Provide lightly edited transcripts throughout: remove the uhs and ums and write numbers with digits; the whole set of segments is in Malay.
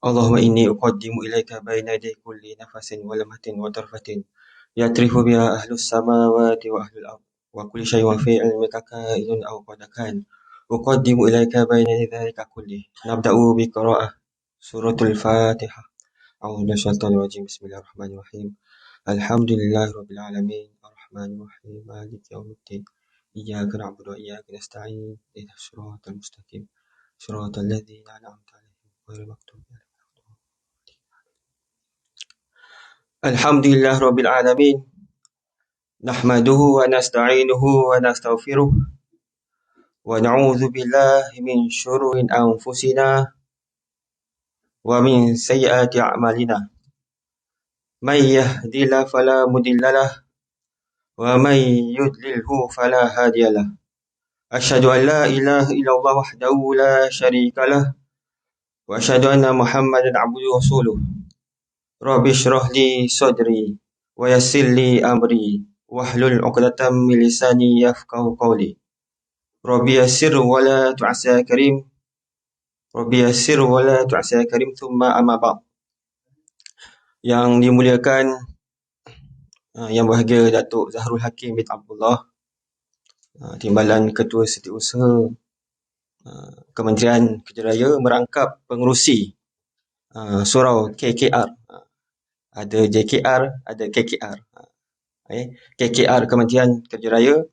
اللهم إني أقدم إليك بين يدي كل نفس ولمحة وطرفة يترف بها أهل السماوات وأهل الأرض وكل شيء في علمك كائن أو قد كان أقدم إليك بين يدي ذلك كله. نبدأ بقراءة سورة الفاتحة. أعوذ بالله من الشيطان الرجيم. بسم الله الرحمن الرحيم. الحمد لله رب العالمين الرحمن الرحيم مالك يوم الدين إياك نعبد وإياك نستعين اهدنا الصراط المستقيم صراط الذين أنعمت عليهم غير المغضوب عليهم. الحمد لله رب العالمين نحمده ونستعينه ونستغفره ونعوذ بالله من شرور أنفسنا ومن سيئات أعمالنا. من يهدي الله فلا مضل له ومن يضلله فلا هادي له. أشهد أن لا إله إلا الله وحده لا شريك له وأشهد أن محمدا عبده ورسوله. رب اشرح لي صدري ويسر لي أمري واحلل عقدة من لساني يفقهوا قولي. رب يسر ولا تعسر يا كريم. رب يسر ولا تعسر يا كريم. ثم أما بعد. Yang dimuliakan Yang berbahagia Datuk Zahrul Hakim bin Abdullah, Timbalan Ketua Setiausaha Kementerian Kerja Raya merangkap pengerusi surau KKR. Ada JKR, ada KKR. KKR Kementerian Kerja Raya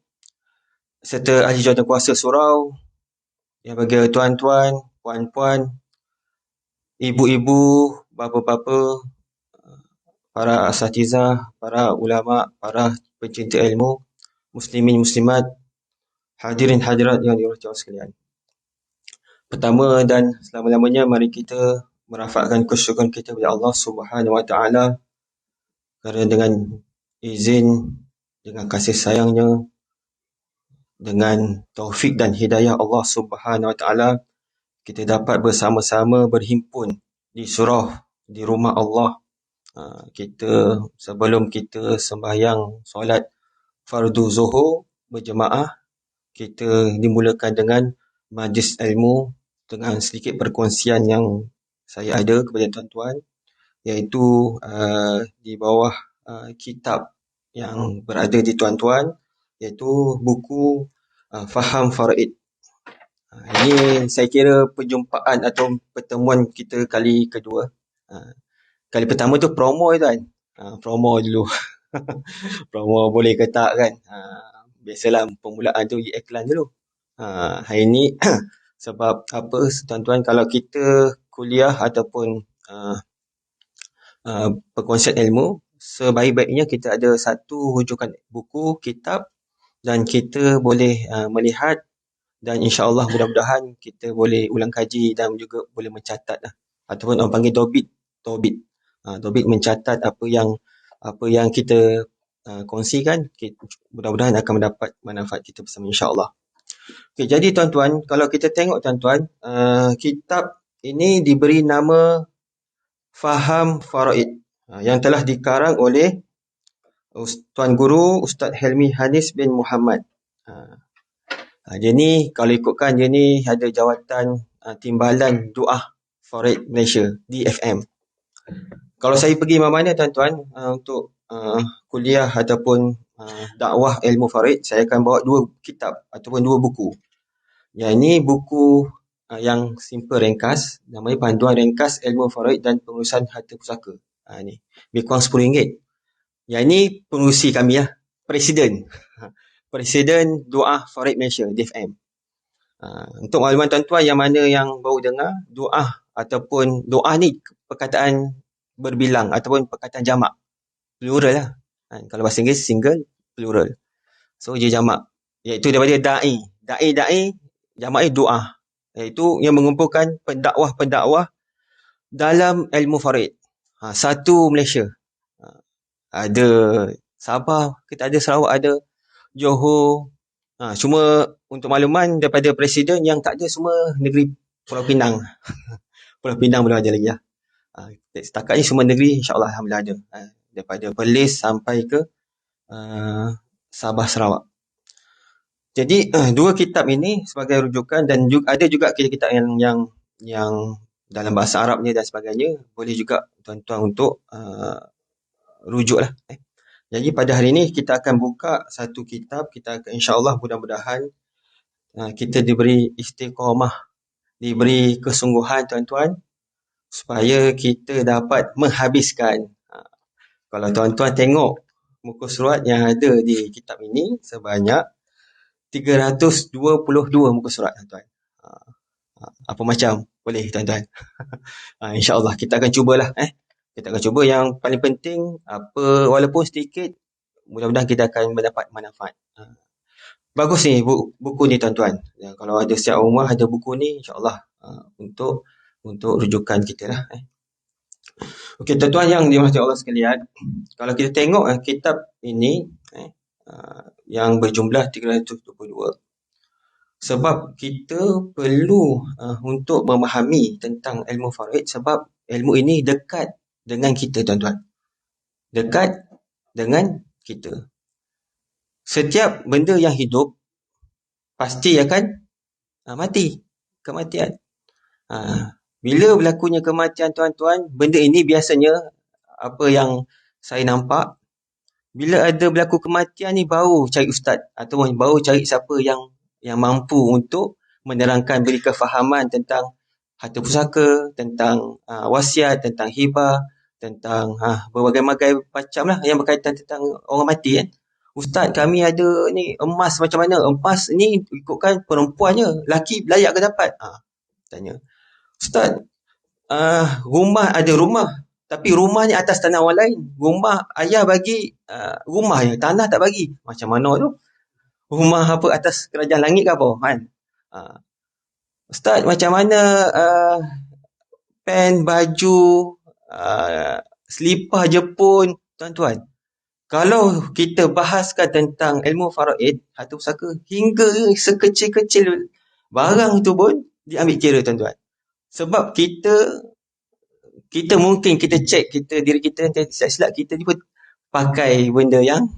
serta ahli jawatankuasa surau, yang bagi tuan-tuan, puan-puan, ibu-ibu, bapa-bapa, para asatizah, para ulama, para pencinta ilmu, muslimin muslimat, hadirin hadirat yang dirahmati Allah sekalian. Pertama dan selama-lamanya, mari kita merafakkan kesyukuran kita kepada Allah Subhanahu Wa Taala kerana dengan izin, dengan kasih sayangnya, dengan taufik dan hidayah Allah Subhanahu Wa Taala, kita dapat bersama-sama berhimpun di surau, di rumah Allah. Sebelum kita sembahyang solat fardu zuhur berjemaah, kita dimulakan dengan majlis ilmu dengan sedikit perkongsian yang saya ada kepada tuan-tuan, iaitu di bawah kitab yang berada di tuan-tuan, iaitu buku Faham Faraid. Ini saya kira perjumpaan atau pertemuan kita kali kedua. Kali pertama tu promo tu kan. Promo dulu. Promo boleh ke tak kan. Biasalah permulaan tu iklan dulu. Hari ni sebab apa, tuan-tuan, kalau kita kuliah ataupun perkongsian ilmu, sebaik-baiknya kita ada satu rujukan buku, kitab, dan kita boleh melihat, dan insya-Allah mudah-mudahan kita boleh ulang kaji dan juga boleh mencatat ataupun orang panggil tobit. Tobit mencatat apa yang kita kongsikan. Mudah-mudahan akan mendapat manfaat kita bersama, insya-Allah. Okay, jadi tuan-tuan, kalau kita tengok tuan-tuan, kitab ini diberi nama Faham Faraid, yang telah dikarang oleh Tuan Guru Ustaz Helmi Hanis bin Muhammad. Dia ni, kalau ikutkan, dia ni ada jawatan Timbalan Doa Faraid Malaysia, DFM. Kalau saya pergi mana-mana tuan-tuan, untuk kuliah ataupun dakwah ilmu Faraid, saya akan bawa 2 kitab ataupun 2 buku. Yang ini buku yang simple, ringkas, namanya Panduan Ringkas Ilmu Faraid dan Pengurusan Harta Pusaka. Ni lebih kurang RM10. Yang ini pengurusi kami lah, Presiden Doa Faraid Malaysia, DFM. Untuk makluman tuan-tuan yang mana yang baru dengar, doa ataupun doa ni perkataan berbilang ataupun perkataan jamak, plural lah. Kalau bahasa Inggeris single, plural. So dia jamak, iaitu daripada da'i, jamaknya doa, iaitu yang mengumpulkan pendakwah dalam ilmu Faraid. Satu Malaysia. Ada Sabah, kita ada Sarawak, ada Johor. Cuma untuk makluman daripada Presiden, yang tak ada semua negeri Pulau Pinang. Pulau Pinang belum ada lagi lah. Setakat ni semua negeri insya-Allah alhamdulillah ada. Daripada Perlis sampai ke Sabah, Sarawak. Jadi 2 kitab ini sebagai rujukan, dan ada juga kitab-kitab yang dalam bahasa Arabnya dan sebagainya. Boleh juga tuan-tuan untuk rujuklah. Jadi pada hari ini kita akan buka satu kitab. Kita akan insya-Allah mudah-mudahan kita diberi istiqamah, diberi kesungguhan tuan-tuan supaya kita dapat menghabiskan. Kalau tuan-tuan tengok muka surat yang ada di kitab ini sebanyak 322 muka surat tuan-tuan. Apa macam? Boleh tuan-tuan? InsyaAllah kita akan cubalah. Kita akan cuba yang paling penting, walaupun sedikit, mudah-mudahan kita akan mendapat manfaat. Bagus ni buku ni tuan-tuan. Kalau ada setiap rumah ada buku ni, insyaAllah untuk rujukan kita lah. Okey tuan-tuan yang dirahmati Allah sekalian, kalau kita tengok kitab ini yang berjumlah 322, sebab kita perlu untuk memahami tentang ilmu faraid, sebab ilmu ini dekat dengan kita tuan-tuan. Dekat dengan kita. Setiap benda yang hidup pasti akan mati. Kematian. Bila berlakunya kematian tuan-tuan, benda ini biasanya apa yang saya nampak, bila ada berlaku kematian ni baru cari ustaz ataupun baru cari siapa yang mampu untuk menerangkan, beri kefahaman tentang harta pusaka, tentang wasiat, tentang hibah, tentang berbagai-bagai macam lah yang berkaitan tentang orang mati kan. Ustaz, kami ada ni emas macam mana? Emas ni ikutkan perempuannya, laki layak ke dapat? Tanya. Ustaz, rumah ada rumah, tapi rumah ni atas tanah orang lain. Rumah ayah bagi rumah je, tanah tak bagi. Macam mana tu? Rumah apa atas kerajaan langit ke apa? Kan? Ustaz, macam mana pen, baju, selipar Jepun, tuan-tuan? Kalau kita bahaskan tentang ilmu faraid, harta pusaka, hingga sekecil-kecil barang tu pun diambil kira tuan-tuan. Sebab kita mungkin kita cek diri kita silap kita ni pun pakai benda yang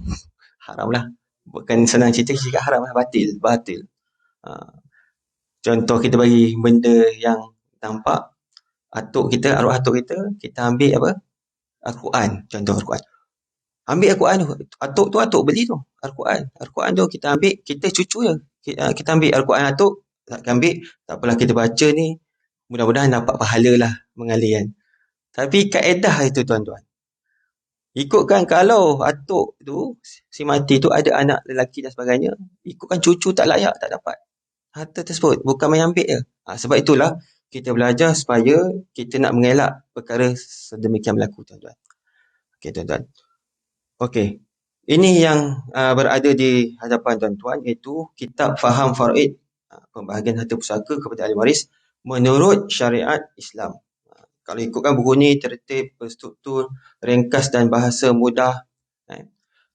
haram lah. Bukan senang cerita cakap haram lah, batil. Contoh kita bagi benda yang nampak atuk kita, arwah atuk kita ambil apa? Al-Quran, contoh Al-Quran. Ambil Al-Quran tu, atuk beli tu, Al-Quran tu kita ambil, kita cucu je. Kita ambil Al-Quran atuk, ambil, tak apalah kita baca ni, mudah-mudahan dapat pahala lah mengalir kan. Tapi kaedah itu tuan-tuan, ikutkan kalau atuk tu, si mati tu ada anak lelaki dan sebagainya, ikutkan cucu tak layak, tak dapat harta tersebut, bukan main ambil je. Sebab itulah kita belajar supaya kita nak mengelak perkara sedemikian berlaku tuan-tuan. Okey tuan-tuan. Okey. Ini yang berada di hadapan tuan-tuan, iaitu kitab Faham Faraid, pembahagian harta pusaka kepada ahli waris menurut syariat Islam. Kalau ikutkan buku ni tertib, berstruktur, ringkas dan bahasa mudah,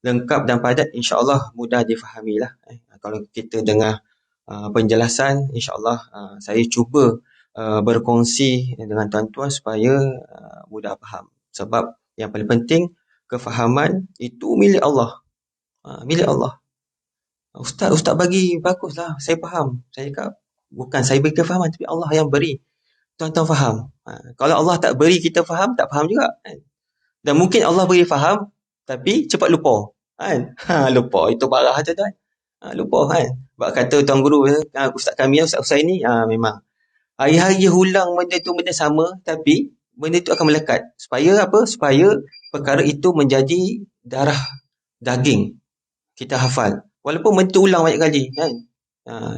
lengkap dan padat, insya-Allah mudah difahami lah. Kalau kita dengar penjelasan, insya-Allah saya cuba berkongsi dengan tuan-tuan supaya mudah faham. Sebab yang paling penting, kefahaman itu milik Allah. Milik Allah. Ustaz bagi baguslah, saya faham. Saya cakap, bukan saya beri kefahaman, tapi Allah yang beri. Tuan-tuan faham. Kalau Allah tak beri kita faham, tak faham juga. Dan mungkin Allah beri faham, tapi cepat lupa. Lupa, itu parah tuan-tuan. Lupa kan. Sebab kata tuan guru, ustaz kami, ustaz ni, memang. Hari-hari ulang benda tu, benda sama, tapi benda tu akan melekat. Supaya apa? Supaya perkara itu menjadi darah daging. Kita hafal. Walaupun benda tu ulang banyak kali. Kan?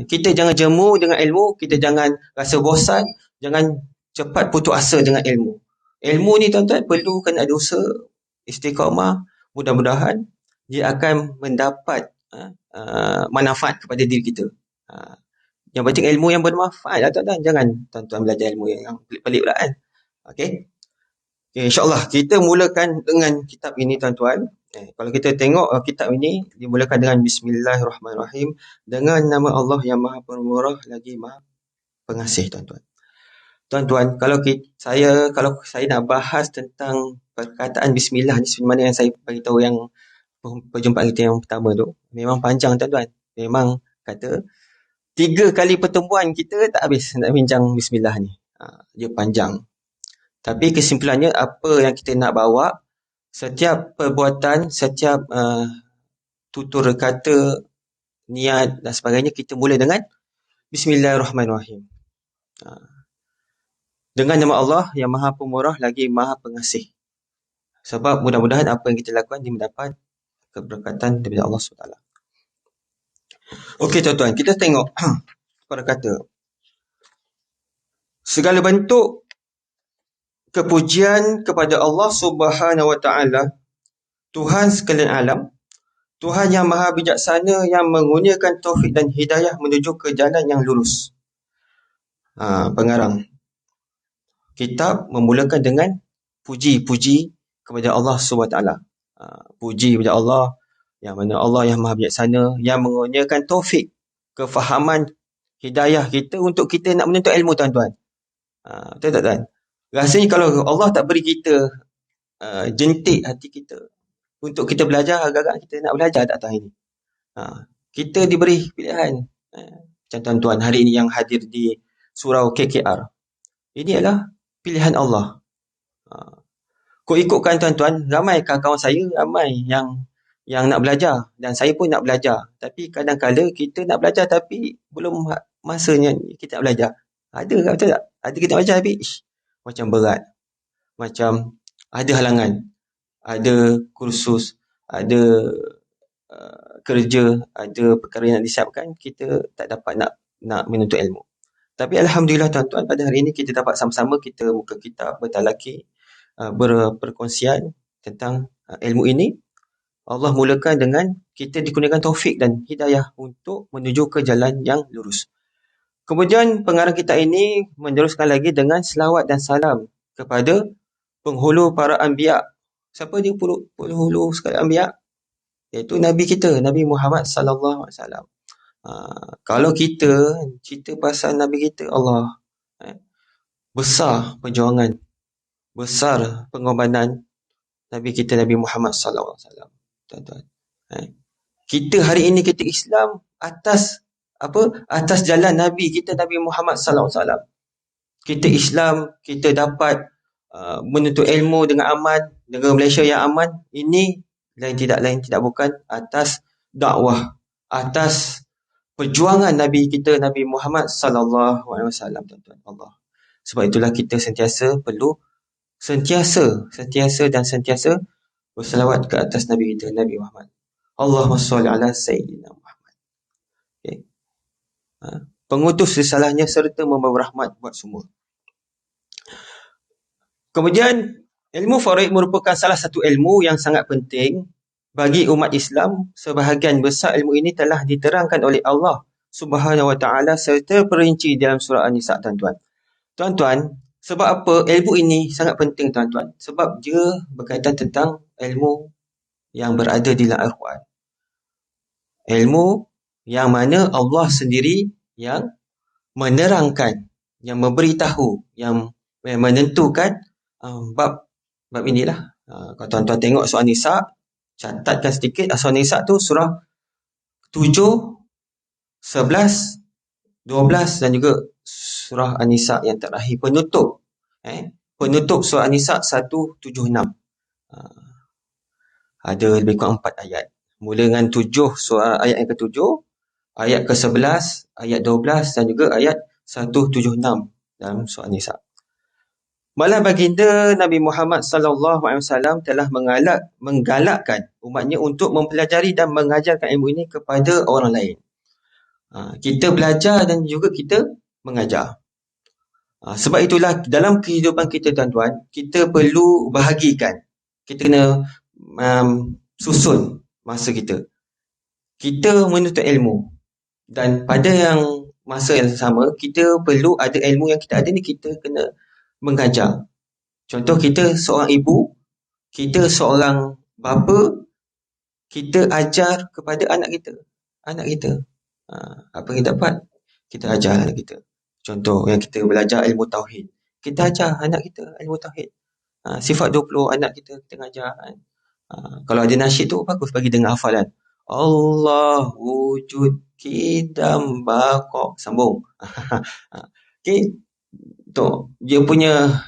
Kita jangan jemu dengan ilmu, kita jangan rasa bosan, jangan cepat putus asa dengan ilmu. Ilmu ni tuan-tuan perlu kena ada usaha, istiqamah, mudah-mudahan dia akan mendapat manfaat kepada diri kita. Yang penting ilmu yang bermanfaat lah tuan-tuan. Jangan tuan-tuan belajar ilmu yang pelik-pelik pula kan. Okey. InsyaAllah kita mulakan dengan kitab ini tuan-tuan. Kalau kita tengok kitab ini dimulakan dengan Bismillahirrahmanirrahim, dengan nama Allah yang Maha Pemurah lagi Maha Pengasih tuan-tuan. Tuan-tuan, kalau saya nak bahas tentang perkataan Bismillah ni, seperti mana yang saya beritahu yang perjumpaan kita yang pertama tu, memang panjang tuan-tuan. Memang kata 3 kali pertemuan kita tak habis nak bincang Bismillah ni. dia panjang. Tapi kesimpulannya, apa yang kita nak bawa, setiap perbuatan, setiap tutur kata, niat dan sebagainya, kita mula dengan Bismillahirrahmanirrahim. Dengan nama Allah yang Maha Pemurah lagi Maha Pengasih. Sebab mudah-mudahan apa yang kita lakukan dia mendapat keberkatan daripada Allah SWT. Okey tuan-tuan, kita tengok pada kata segala bentuk kepujian kepada Allah Subhanahu Wa Taala, Tuhan sekalian alam, Tuhan yang Maha Bijaksana yang mengurniakan taufik dan hidayah menuju ke jalan yang lurus. Pengarang kitab memulakan dengan puji-puji kepada Allah Subhanahu Wa Taala. Puji kepada Allah, yang mana Allah yang Maha Bijaksana, yang mengurniakan taufik, kefahaman, hidayah kita untuk kita nak menuntut ilmu, tuan-tuan. Betul tak, tuan? Rasanya kalau Allah tak beri kita jentik hati kita untuk kita belajar, agak-agak kita nak belajar tak tahu ini. Kita diberi pilihan. Macam tuan-tuan hari ini yang hadir di surau KKR. Ini adalah pilihan Allah. Kau ikutkan tuan-tuan, ramai kawan-kawan saya, ramai yang nak belajar. Dan saya pun nak belajar. Tapi kadang-kadang kita nak belajar tapi belum masanya kita nak belajar. Ada tak, betul tak? Ada kita nak belajar tapi macam berat. Macam ada halangan. Ada kursus, ada kerja, ada perkara yang nak disiapkan, kita tak dapat nak menuntut ilmu. Tapi Alhamdulillah tuan-tuan, pada hari ini kita dapat sama-sama kita buka kitab bertalaki, berperkongsian tentang ilmu ini. Allah mulakan dengan kita dikurniakan taufik dan hidayah untuk menuju ke jalan yang lurus. Kemudian pengarang kitab ini meneruskan lagi dengan selawat dan salam kepada penghulu para anbiya. Siapa dia penghulu sekalian anbiya? Iaitu Nabi kita, Nabi Muhammad sallallahu alaihi wasallam. Kalau kita cerita pasal Nabi kita, Allah, besar perjuangan, besar pengorbanan Nabi kita, Nabi Muhammad sallallahu alaihi wasallam. Tuan-tuan, kita hari ini kita Islam atas jalan Nabi kita, Nabi Muhammad sallallahu alaihi wasallam. Kita Islam, kita dapat menuntut ilmu dengan aman, negara Malaysia yang aman. Ini lain tidak bukan atas dakwah, atas perjuangan Nabi kita, Nabi Muhammad sallallahu alaihi wasallam, tuan-tuan. Allah. Sebab itulah kita perlu sentiasa berselawat ke atas Nabi kita, Nabi Muhammad. Allahumma salli ala Sayyidina Muhammad. Okay. Pengutus risalahnya serta membawa rahmat buat semua. Kemudian, ilmu faraid merupakan salah satu ilmu yang sangat penting bagi umat Islam. Sebahagian besar ilmu ini telah diterangkan oleh Allah Subhanahu Wa Taala serta perinci dalam surah An-Nisa, tuan-tuan. Tuan-tuan, sebab apa ilmu ini sangat penting, tuan-tuan? Sebab dia berkaitan tentang ilmu yang berada di dalam Al-Quran. Ilmu yang mana Allah sendiri yang menerangkan, yang memberitahu, yang menentukan bab inilah. Kalau tuan-tuan tengok surah Nisa, catatkan sedikit, surah Nisa tu surah 7, 11, 12 dan juga surah An-Nisa yang terakhir penutup. Penutup surah An-Nisa 176. Ada lebih kurang 4 ayat. Mula dengan 7 surah ayat yang ke-7, ayat ke-11, ayat 12 dan juga ayat 176 dalam surah An-Nisa. Malah baginda Nabi Muhammad sallallahu alaihi wasallam telah menggalakkan umatnya untuk mempelajari dan mengajarkan ilmu ini kepada orang lain. Kita belajar dan juga kita mengajar. Sebab itulah dalam kehidupan kita, tuan-tuan, kita perlu bahagikan. Kita kena susun masa kita. Kita menuntut ilmu. Dan pada yang masa yang sama, kita perlu ada ilmu yang kita ada ni, kita kena mengajar. Contoh, kita seorang ibu, kita seorang bapa, kita ajar kepada anak kita. Apa yang dapat, kita ajar anak kita. Contoh, yang kita belajar ilmu tauhid, kita ajar anak kita ilmu tauhid. Sifat 20 anak kita ajar. Kalau ada nasyid tu bagus bagi dengar hafalan. Allah wujud kidam baqa, sambung. Okay. Tu dia punya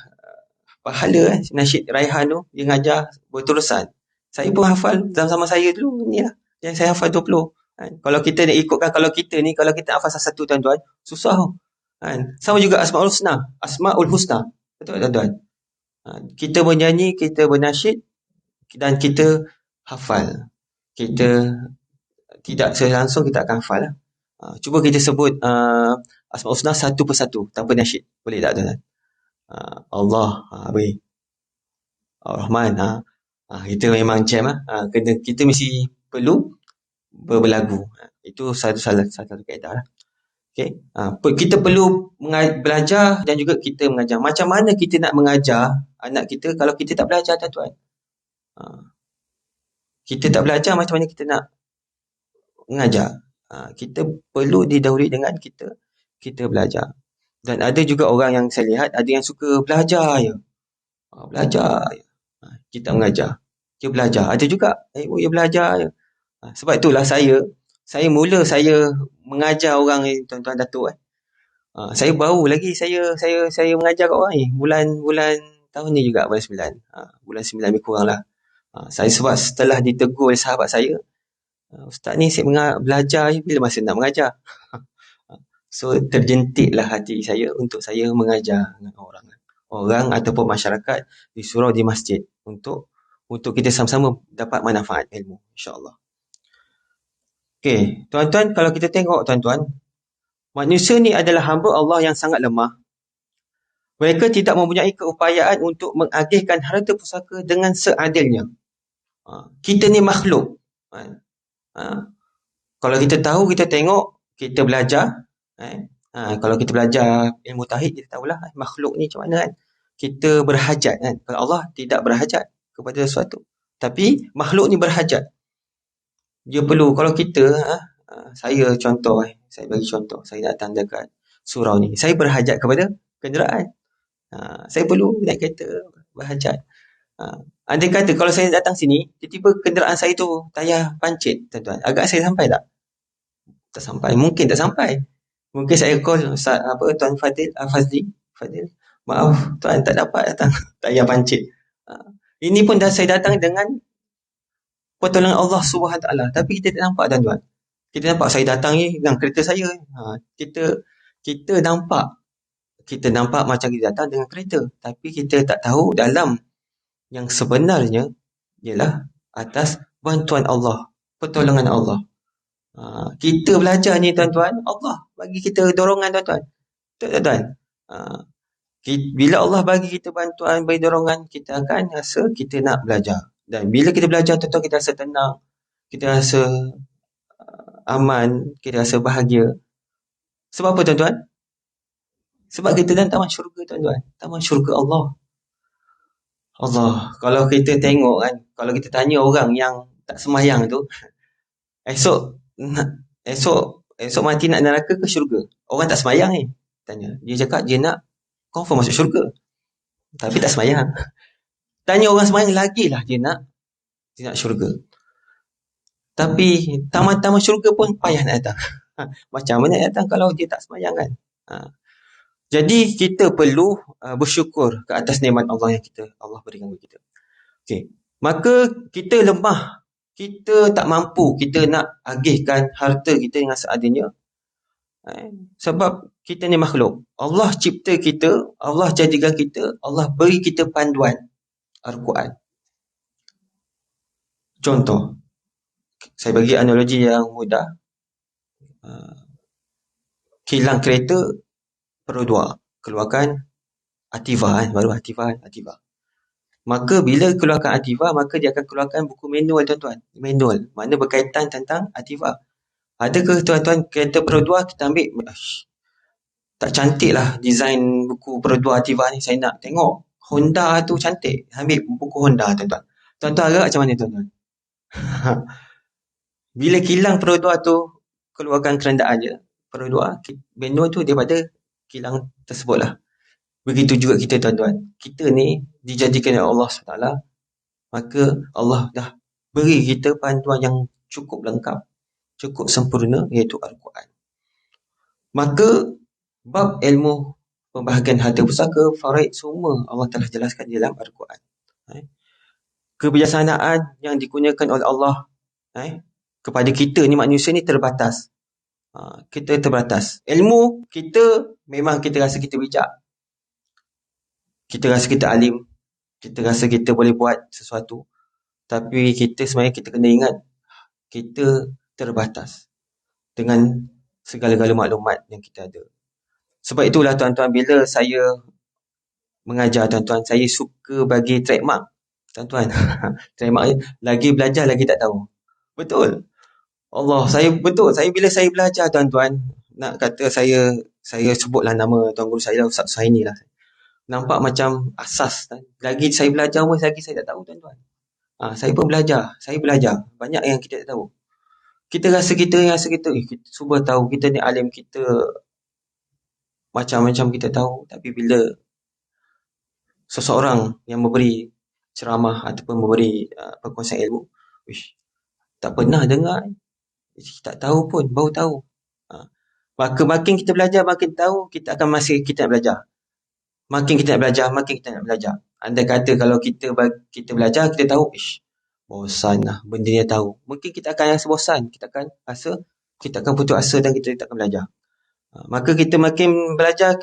pahala nasyid Raihan tu, dia ngajar berterusan. Saya pun hafal zaman saya dulu ni lah. Yang saya hafal 20. Kalau kita nak ikutkan, kalau kita hafal satu tuan-tuan, susah tau. Sama juga Asmaul Husna. Betul tuan-tuan? Kita bernyanyi, kita bernasyid dan kita hafal. Kita tidak langsung kita akan hafal lah. Cuba kita sebut Asmaul Husna satu persatu tanpa nasyid. Boleh tak tuan-tuan? Allah, boleh. Ar-Rahman, kita memang jam lah. Kita mesti perlu berbelagu. Itu satu kaedah lah. Okay. Kita perlu belajar dan juga kita mengajar. Macam mana kita nak mengajar anak kita kalau kita tak belajar, tuan-tuan? Kita tak belajar, macam mana kita nak mengajar? Kita perlu didahului dengan kita belajar. Dan ada juga orang yang saya lihat, ada yang suka belajar je. Belajar je. Kita mengajar. Dia belajar. Ada juga, dia belajar je. Sebab itulah saya mengajar orang ni, tuan-tuan Datuk. Saya baru lagi saya mengajar kat orang ni. Bulan tahun ni juga, bulan 9. Bulan 9 lebih kurang lah. Sebab setelah ditegur oleh sahabat saya, Ustaz ni saya belajar je, bila masa nak mengajar. So terjentiklah hati saya untuk saya mengajar dengan orang ataupun masyarakat di surau, di masjid, untuk kita sama-sama dapat manfaat ilmu, insya-Allah. Okey, tuan-tuan, kalau kita tengok tuan-tuan, manusia ni adalah hamba Allah yang sangat lemah. Mereka tidak mempunyai keupayaan untuk mengagihkan harta pusaka dengan seadilnya. Kita ni makhluk. Kalau kita tahu, kita tengok, kita belajar. Kalau kita belajar ilmu tauhid, kita tahulah makhluk ni macam mana kan. Kita berhajat kan. Kalau Allah tidak berhajat kepada sesuatu. Tapi makhluk ni berhajat. Dia perlu, kalau kita, saya contoh, saya bagi contoh, saya datang dekat surau ni. Saya berhajat kepada kenderaan. Saya perlu naik kereta, berhajat. Andai kata kalau saya datang sini, tiba-tiba kenderaan saya tu tayar pancit, tuan-tuan. Agak saya sampai tak? Tak sampai. Mungkin tak sampai. Mungkin saya call Tuan Fazli. Maaf, tuan tak dapat datang. Tayar pancit. Ini pun dah saya datang dengan pertolongan Allah SWT. Tapi kita tak nampak, tuan-tuan. Kita nampak saya datang ni dengan kereta saya. Kita nampak. Kita nampak macam kita datang dengan kereta. Tapi kita tak tahu dalam yang sebenarnya ialah atas bantuan Allah, pertolongan Allah. Kita belajar ni, tuan-tuan, Allah bagi kita dorongan, tuan-tuan. Tuan-tuan, bila Allah bagi kita bantuan, bagi dorongan, kita akan rasa kita nak belajar. Dan bila kita belajar, tuan-tuan, kita rasa tenang, kita rasa aman, kita rasa bahagia. Sebab apa, tuan-tuan? Sebab kita dalam taman syurga, tuan-tuan. Taman syurga Allah. Kalau kita tengok kan, kalau kita tanya orang yang tak sembahyang tu, esok mati nak neraka ke syurga? Orang tak sembahyang ni, tanya. Dia cakap dia nak confirm masuk syurga, tapi tak sembahyang. Tanya orang sembahyang, lagilah dia nak syurga. Tapi taman-taman syurga pun payah nak datang. Macam mana nak datang kalau dia tak sembahyang kan? Jadi kita perlu bersyukur ke atas nikmat Allah yang Allah berikan kepada kita. Okey. Maka kita lemah, kita tak mampu, kita nak agihkan harta kita dengan seadilnya. Sebab kita ni makhluk. Allah cipta kita, Allah jadikan kita, Allah beri kita panduan Al-Quran. Contoh, saya bagi analogi yang mudah. Kilang kereta Pro 2 keluarkan Ativa baru Ativa. Maka bila keluarkan Ativa, maka dia akan keluarkan buku manual, tuan-tuan. Manual mana berkaitan tentang Ativa. Adakah, tuan-tuan, kereta Pro 2 kita ambil, tak cantik lah design buku Pro 2 Ativa ni, saya nak tengok Honda tu cantik, ambil buku Honda, tuan-tuan. Tuan-tuan agak macam mana, tuan-tuan? Bila kilang Pro 2 tu keluarkan kerandaan je, Pro 2 manual tu daripada kilang tersebut lah. Begitu juga kita, tuan-tuan. Kita ni dijadikan oleh Allah SWT, maka Allah dah beri kita panduan yang cukup lengkap, cukup sempurna, iaitu Al-Quran. Maka bab ilmu pembahagian harta pusaka, faraid, semua Allah telah jelaskan di dalam Al-Quran. Kebijaksanaan yang digunakan oleh Allah kepada kita ni manusia ni terbatas. Kita terbatas. Ilmu kita memang kita rasa kita bijak. Kita rasa kita alim. Kita rasa kita boleh buat sesuatu. Tapi kita sebenarnya kita kena ingat kita terbatas dengan segala-gala maklumat yang kita ada. Sebab itulah tuan-tuan, bila saya mengajar tuan-tuan, saya suka bagi trademark. Tuan-tuan, trademark lagi belajar lagi tak tahu. Betul. Allah, saya bila saya belajar tuan-tuan, nak kata saya sebutlah nama tuan guru saya, Ustaz Suhaini lah. Nampak macam asas. Lagi saya belajar pun lagi saya tak tahu tuan-tuan. Saya pun belajar. Saya belajar. Banyak yang kita tak tahu. Kita rasa kita kita cuba tahu kita ni alim, kita macam-macam kita tahu. Tapi bila seseorang yang memberi ceramah ataupun memberi perkongsian ilmu, tak pernah dengar, tak tahu pun, baru tahu. Maka makin kita belajar, makin tahu, kita akan kita nak belajar. Makin kita nak belajar, makin kita nak belajar. Andai kata kalau kita belajar, kita tahu, bosan lah benda dia tahu. Mungkin kita akan rasa bosan, kita akan putus asa dan kita tak akan belajar. Maka kita makin belajar,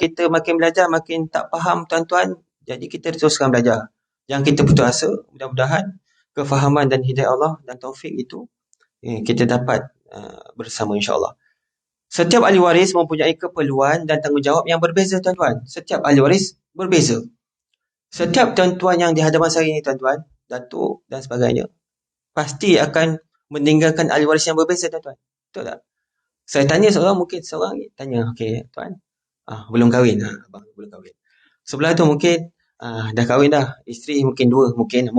makin tak faham tuan-tuan, jadi kita teruskan belajar. Yang kita putus asa, mudah-mudahan kefahaman dan hidayah Allah dan taufik itu kita dapat bersama insya-Allah. Setiap ahli waris mempunyai keperluan dan tanggungjawab yang berbeza tuan-tuan. Setiap ahli waris berbeza. Setiap tuan-tuan yang di hadapan saya ni tuan-tuan, datuk dan sebagainya, pasti akan meninggalkan ahli waris yang berbeza tuan-tuan. Betul tak? Saya tanya seorang, mungkin seorang tanya, okey tuan, belum kahwin, abang belum kahwin. Sebelah tu mungkin dah kahwin dah, isteri mungkin dua, mungkin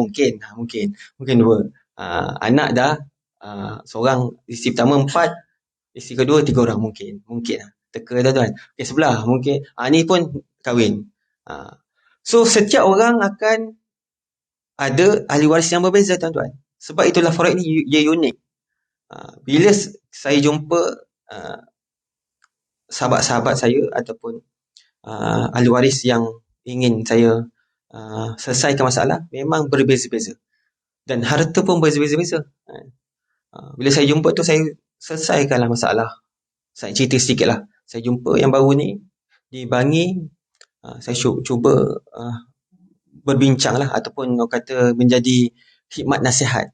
dua. Anak dah seorang, isteri pertama 4, isteri kedua 3 orang mungkin teka tuan-tuan. Okey, sebelah mungkin ni pun kahwin. So setiap orang akan ada ahli waris yang berbeza tuan-tuan. Sebab itulah faraid ni dia unik. Bila saya jumpa sahabat-sahabat saya ataupun ahli waris yang ingin saya selesaikan masalah, memang berbeza-beza. Dan harta pun berbeza-beza. Bila saya jumpa tu, saya selesaikanlah masalah. Saya cerita sedikit lah. Saya jumpa yang baru ni di Bangi. Saya cuba berbincang lah, ataupun orang kata menjadi khidmat nasihat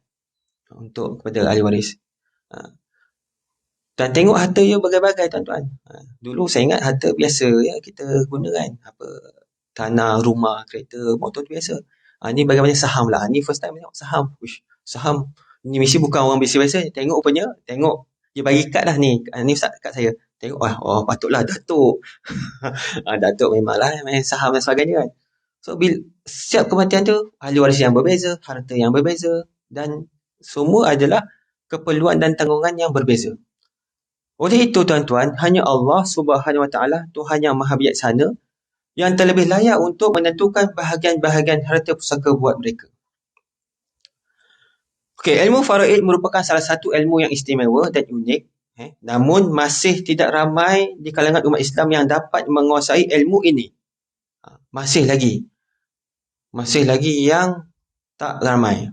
untuk kepada ahli waris. Dan tengok harta dia bagai-bagai tuan-tuan. Dulu saya ingat harta biasa ya kita guna kan. Tanah, rumah, kereta, motor tu biasa. Ni bagaimana saham lah. Ni first time tengok saham. Saham. Ni mesti bukan orang biasa-biasa. Tengok dia bagi kad lah ni. Ni Ustaz kat saya. Tengok, patutlah Datuk. Datuk memanglah main saham dan sebagainya kan. So, setiap kematian tu, ahli waris yang berbeza, harta yang berbeza, dan semua adalah keperluan dan tanggungan yang berbeza. Oleh itu tuan-tuan, hanya Allah Subhanahu Wa Taala, Tuhan yang Maha Bijaksana, yang terlebih layak untuk menentukan bahagian-bahagian harta pusaka buat mereka. Okey, ilmu faraid merupakan salah satu ilmu yang istimewa dan unik. Namun masih tidak ramai di kalangan umat Islam yang dapat menguasai ilmu ini. Masih lagi yang tak ramai.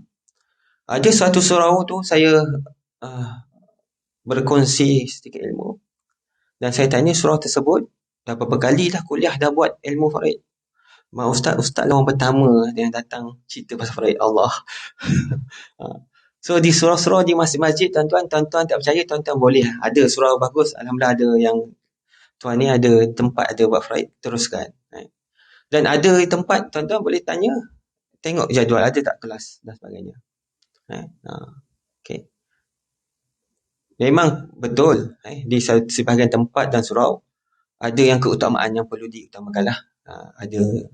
Ada satu surau tu saya berkongsi sedikit ilmu. Dan saya tanya surau tersebut, dah berapa kali dah kuliah dah buat ilmu faraid. Ustaz lah orang pertama yang datang cerita pasal faraid Allah. So di surau-surau di masjid-masjid tuan-tuan tak percaya, tuan-tuan boleh. Ada surau bagus, alhamdulillah ada yang tuan ni ada tempat ada buat faraid, teruskan. Dan ada tempat tuan-tuan boleh tanya, tengok jadual ada tak kelas dan sebagainya. Okey. Memang betul di sebahagian tempat dan surau ada yang keutamaan yang perlu diutamakanlah. Ada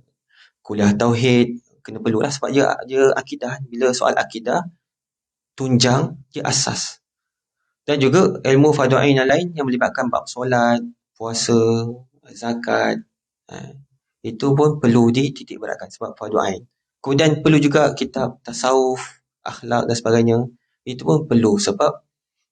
kuliah tauhid kena perlulah sebab dia akidah. Bila soal akidah tunjang dia asas. Dan juga ilmu fardu ain yang lain yang melibatkan bab solat, puasa, zakat. Itu pun perlu dititik beratkan sebab fardu ain. Kemudian perlu juga kitab tasawuf, akhlak dan sebagainya. Itu pun perlu sebab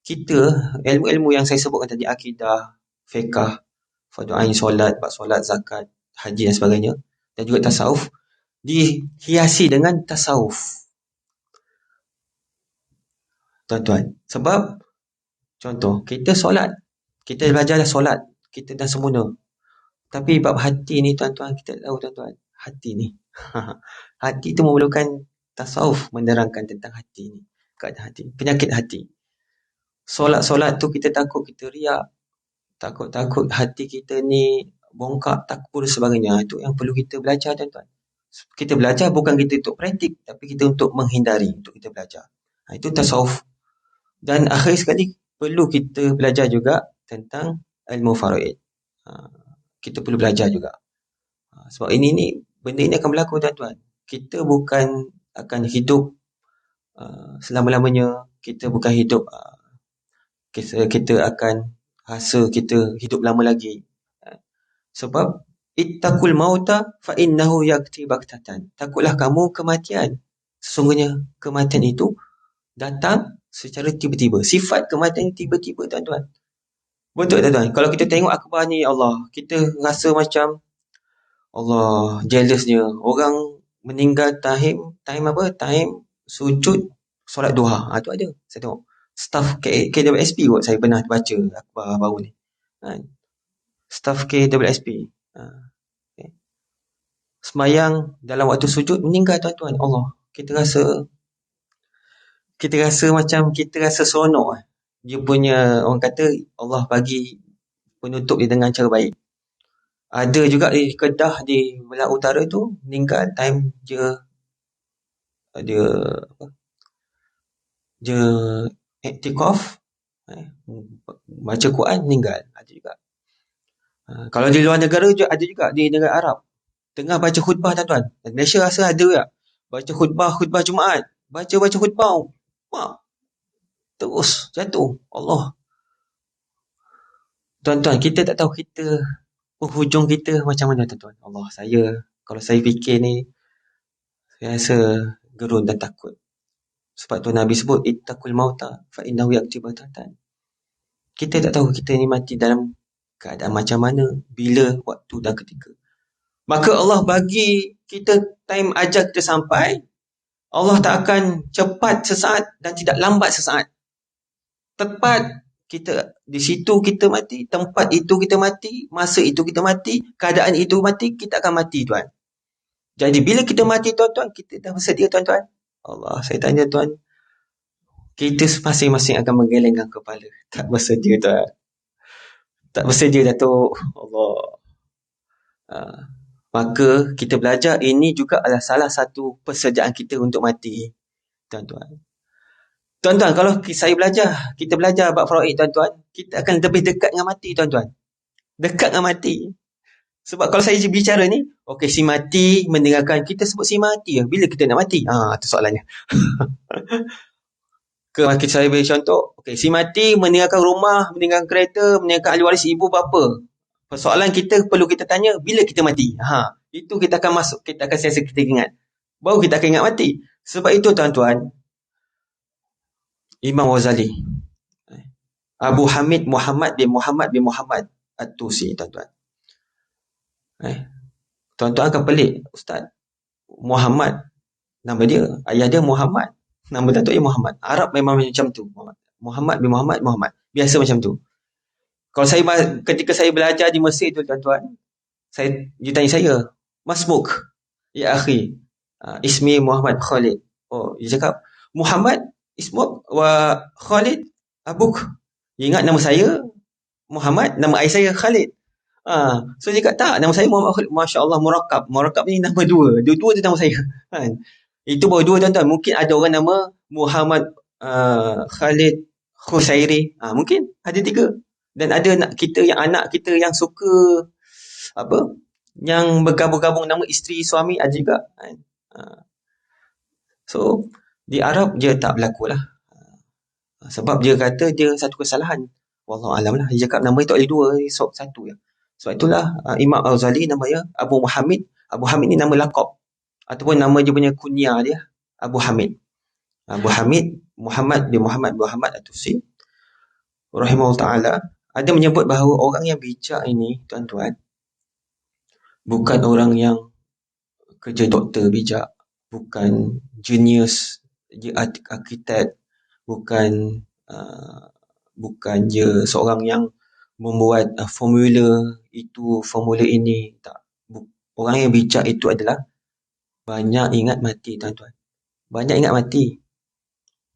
kita ilmu-ilmu yang saya sebutkan tadi, akidah, fiqh, fardu ain, solat, bab solat, zakat, haji dan sebagainya, dan juga tasawuf, dihiasi dengan tasawuf, tuan-tuan. Sebab contoh, kita solat, kita belajar dah solat, kita dah sempurna. Tapi bab hati ni tuan-tuan, kita tahu tuan-tuan, hati ni hati tu memerlukan tasawuf, menerangkan tentang hati ni, keadaan hati, penyakit hati. Solat-solat tu kita takut kita riak, takut hati kita ni bongkak, takut dan sebagainya. Itu yang perlu kita belajar tuan-tuan. Kita belajar bukan kita untuk praktik, tapi kita untuk menghindari, untuk kita belajar. Itu tasawuf. Dan akhir sekali, perlu kita belajar juga tentang ilmu faraid. Kita perlu belajar juga. Sebab benda ini akan berlaku tuan-tuan. Kita bukan akan hidup selama-lamanya. Kita bukan hidup, kita akan rasa kita hidup lama lagi. Sebab ittaqul mauta fa innahu ya'ti baghtatan. Takutlah kamu kematian. Sesungguhnya kematian itu datang secara tiba-tiba. Sifat kematian tiba-tiba tuan-tuan. Betul tuan-tuan. Kalau kita tengok akhbar ni, Allah, kita rasa macam Allah jealousnya. Orang meninggal time sujud solat duha. Tu ada. Saya tengok. Staff KWSP kot, saya pernah baca akhbar baru ni. Staff KWSP. Okay. Semayang dalam waktu sujud meninggal tuan-tuan. Allah. Kita rasa macam kita rasa seronok. Dia punya, orang kata Allah bagi penutup dia dengan cara baik. Ada juga di Kedah, di belah utara tu, meninggal time dia iktikaf, baca Quran, meninggal. Ada juga. Kalau di luar negara ada juga, di negara Arab. Tengah baca khutbah tuan-tuan. Malaysia rasa ada juga. Baca khutbah Jumaat. Baca khutbah. Terus jatuh. Allah. Tuan-tuan, kita tak tahu kita penghujung kita macam mana tuan-tuan. Allah, kalau saya fikir ni, saya rasa gerun dan takut. Sebab tu Nabi sebut ittaqul mauta fa innahu ya'ti baghtatan. Kita tak tahu kita ni mati dalam keadaan macam mana, bila, waktu dan ketika. Maka Allah bagi kita time ajal kita sampai. Allah tak akan cepat sesaat dan tidak lambat sesaat. Tepat kita di situ kita mati, tempat itu kita mati, masa itu kita mati, keadaan itu mati, kita akan mati tuan. Jadi bila kita mati tuan-tuan, kita dah bersedia tuan-tuan. Allah, saya tanya tuan, kita masing-masing akan menggelengkan kepala. Tak bersedia tuan. Tak bersedia Datuk. Allah. Maka kita belajar, ini juga adalah salah satu persediaan kita untuk mati tuan-tuan. Tuan-tuan, kalau kita belajar bab faraid tuan-tuan, kita akan lebih dekat dengan mati tuan-tuan. Dekat dengan mati. Sebab kalau saya bicara ni, okey, si mati mendengarkan, kita sebut si mati. Bila kita nak mati? Itu soalannya. Saya beri contoh, okey, si mati meninggalkan rumah, meninggalkan kereta, meninggalkan ahli waris ibu bapa. Persoalan kita perlu kita tanya, bila kita mati? Itu kita akan masuk, kita akan siasa kita ingat. Baru kita akan ingat mati. Sebab itu tuan-tuan, Imam Ghazali, Abu Hamid Muhammad bin Muhammad At-Tusi tuan-tuan. Tuan-tuan akan pelik, Ustaz, Muhammad, nama dia, ayah dia Muhammad, nama datuk dia Muhammad. Arab memang macam tu. Muhammad bin Muhammad. Biasa macam tu. Kalau ketika saya belajar di Mesir tu tuan-tuan, dia tanya saya, Masmuk, ya akhi, ismi Muhammad Khalid. Dia cakap, Muhammad Ismuk wa Khalid abuk. Dia ingat nama saya Muhammad, nama ayah saya Khalid. So dia kata, tak, nama saya Muhammad Khalid. Masya Allah, Murakab ni nama dua. Dua-dua tu nama saya. Itu baru dua tuan-tuan. Mungkin ada orang nama Muhammad Khalid Khusairi. Mungkin ada tiga. Dan ada anak kita yang suka yang bergabung-gabung nama isteri suami, ada juga. So di Arab dia tak berlaku lah. Sebab dia kata dia satu kesalahan. Wallahualam lah. Dia cakap nama itu ada dua, satu je. Sebab itulah Imam Al-Ghazali namanya Abu Hamid. Abu Hamid ni nama lakab. Ataupun nama dia punya kunyah dia, Abu Hamid. Abu Hamid Muhammad bin Muhammad At-Tusi rahimahullah ta'ala, ada menyebut bahawa orang yang bijak ini tuan-tuan, bukan orang yang kerja doktor bijak, bukan genius, arkitek, bukan bukan je seorang yang membuat formula itu, formula ini. Tak. Orang yang bijak itu adalah banyak ingat mati, tuan-tuan. Banyak ingat mati.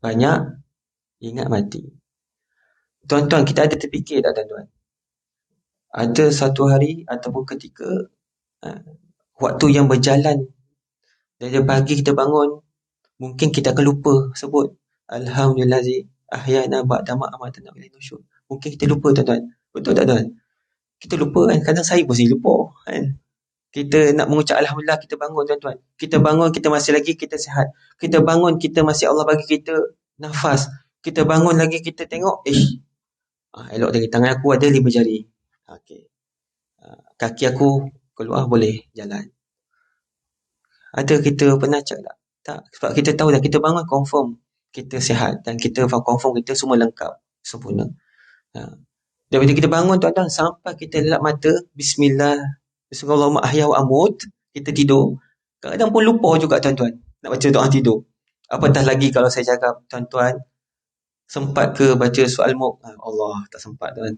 Banyak ingat mati. Tuan-tuan, kita ada terfikir tak, tuan-tuan? Ada satu hari ataupun ketika waktu yang berjalan dari pagi kita bangun, mungkin kita akan lupa sebut Alhamdulillahi ahyana ba'da ma amatana wa ilaihi nusyur. Mungkin kita lupa, tuan-tuan. Betul tak, tuan? Kita lupa kan? Kadang saya pun lupa kan? Kita nak mengucap Alhamdulillah, kita bangun, tuan-tuan. Kita bangun, kita masih lagi kita sihat. Kita bangun, kita masih Allah bagi kita nafas. Kita bangun lagi, kita tengok, elok lagi tangan aku ada 5 jari. Okey. Kaki aku keluar boleh jalan. Ada kita pernah cakap tak? Tak. Sebab kita tahu dah, kita bangun confirm kita sihat dan kita confirm kita semua lengkap, sempurna. Daripada kita bangun, tuan-tuan, sampai kita lelap mata, Bismillah, Bismillahirrahmanirrahim, ahya wa amut, kita tidur. Kadang pun lupa juga, tuan-tuan, nak baca doa tidur. Apatah lagi kalau saya cakap, tuan-tuan, sempat ke baca soal muk? Allah, tak sempat, tuan.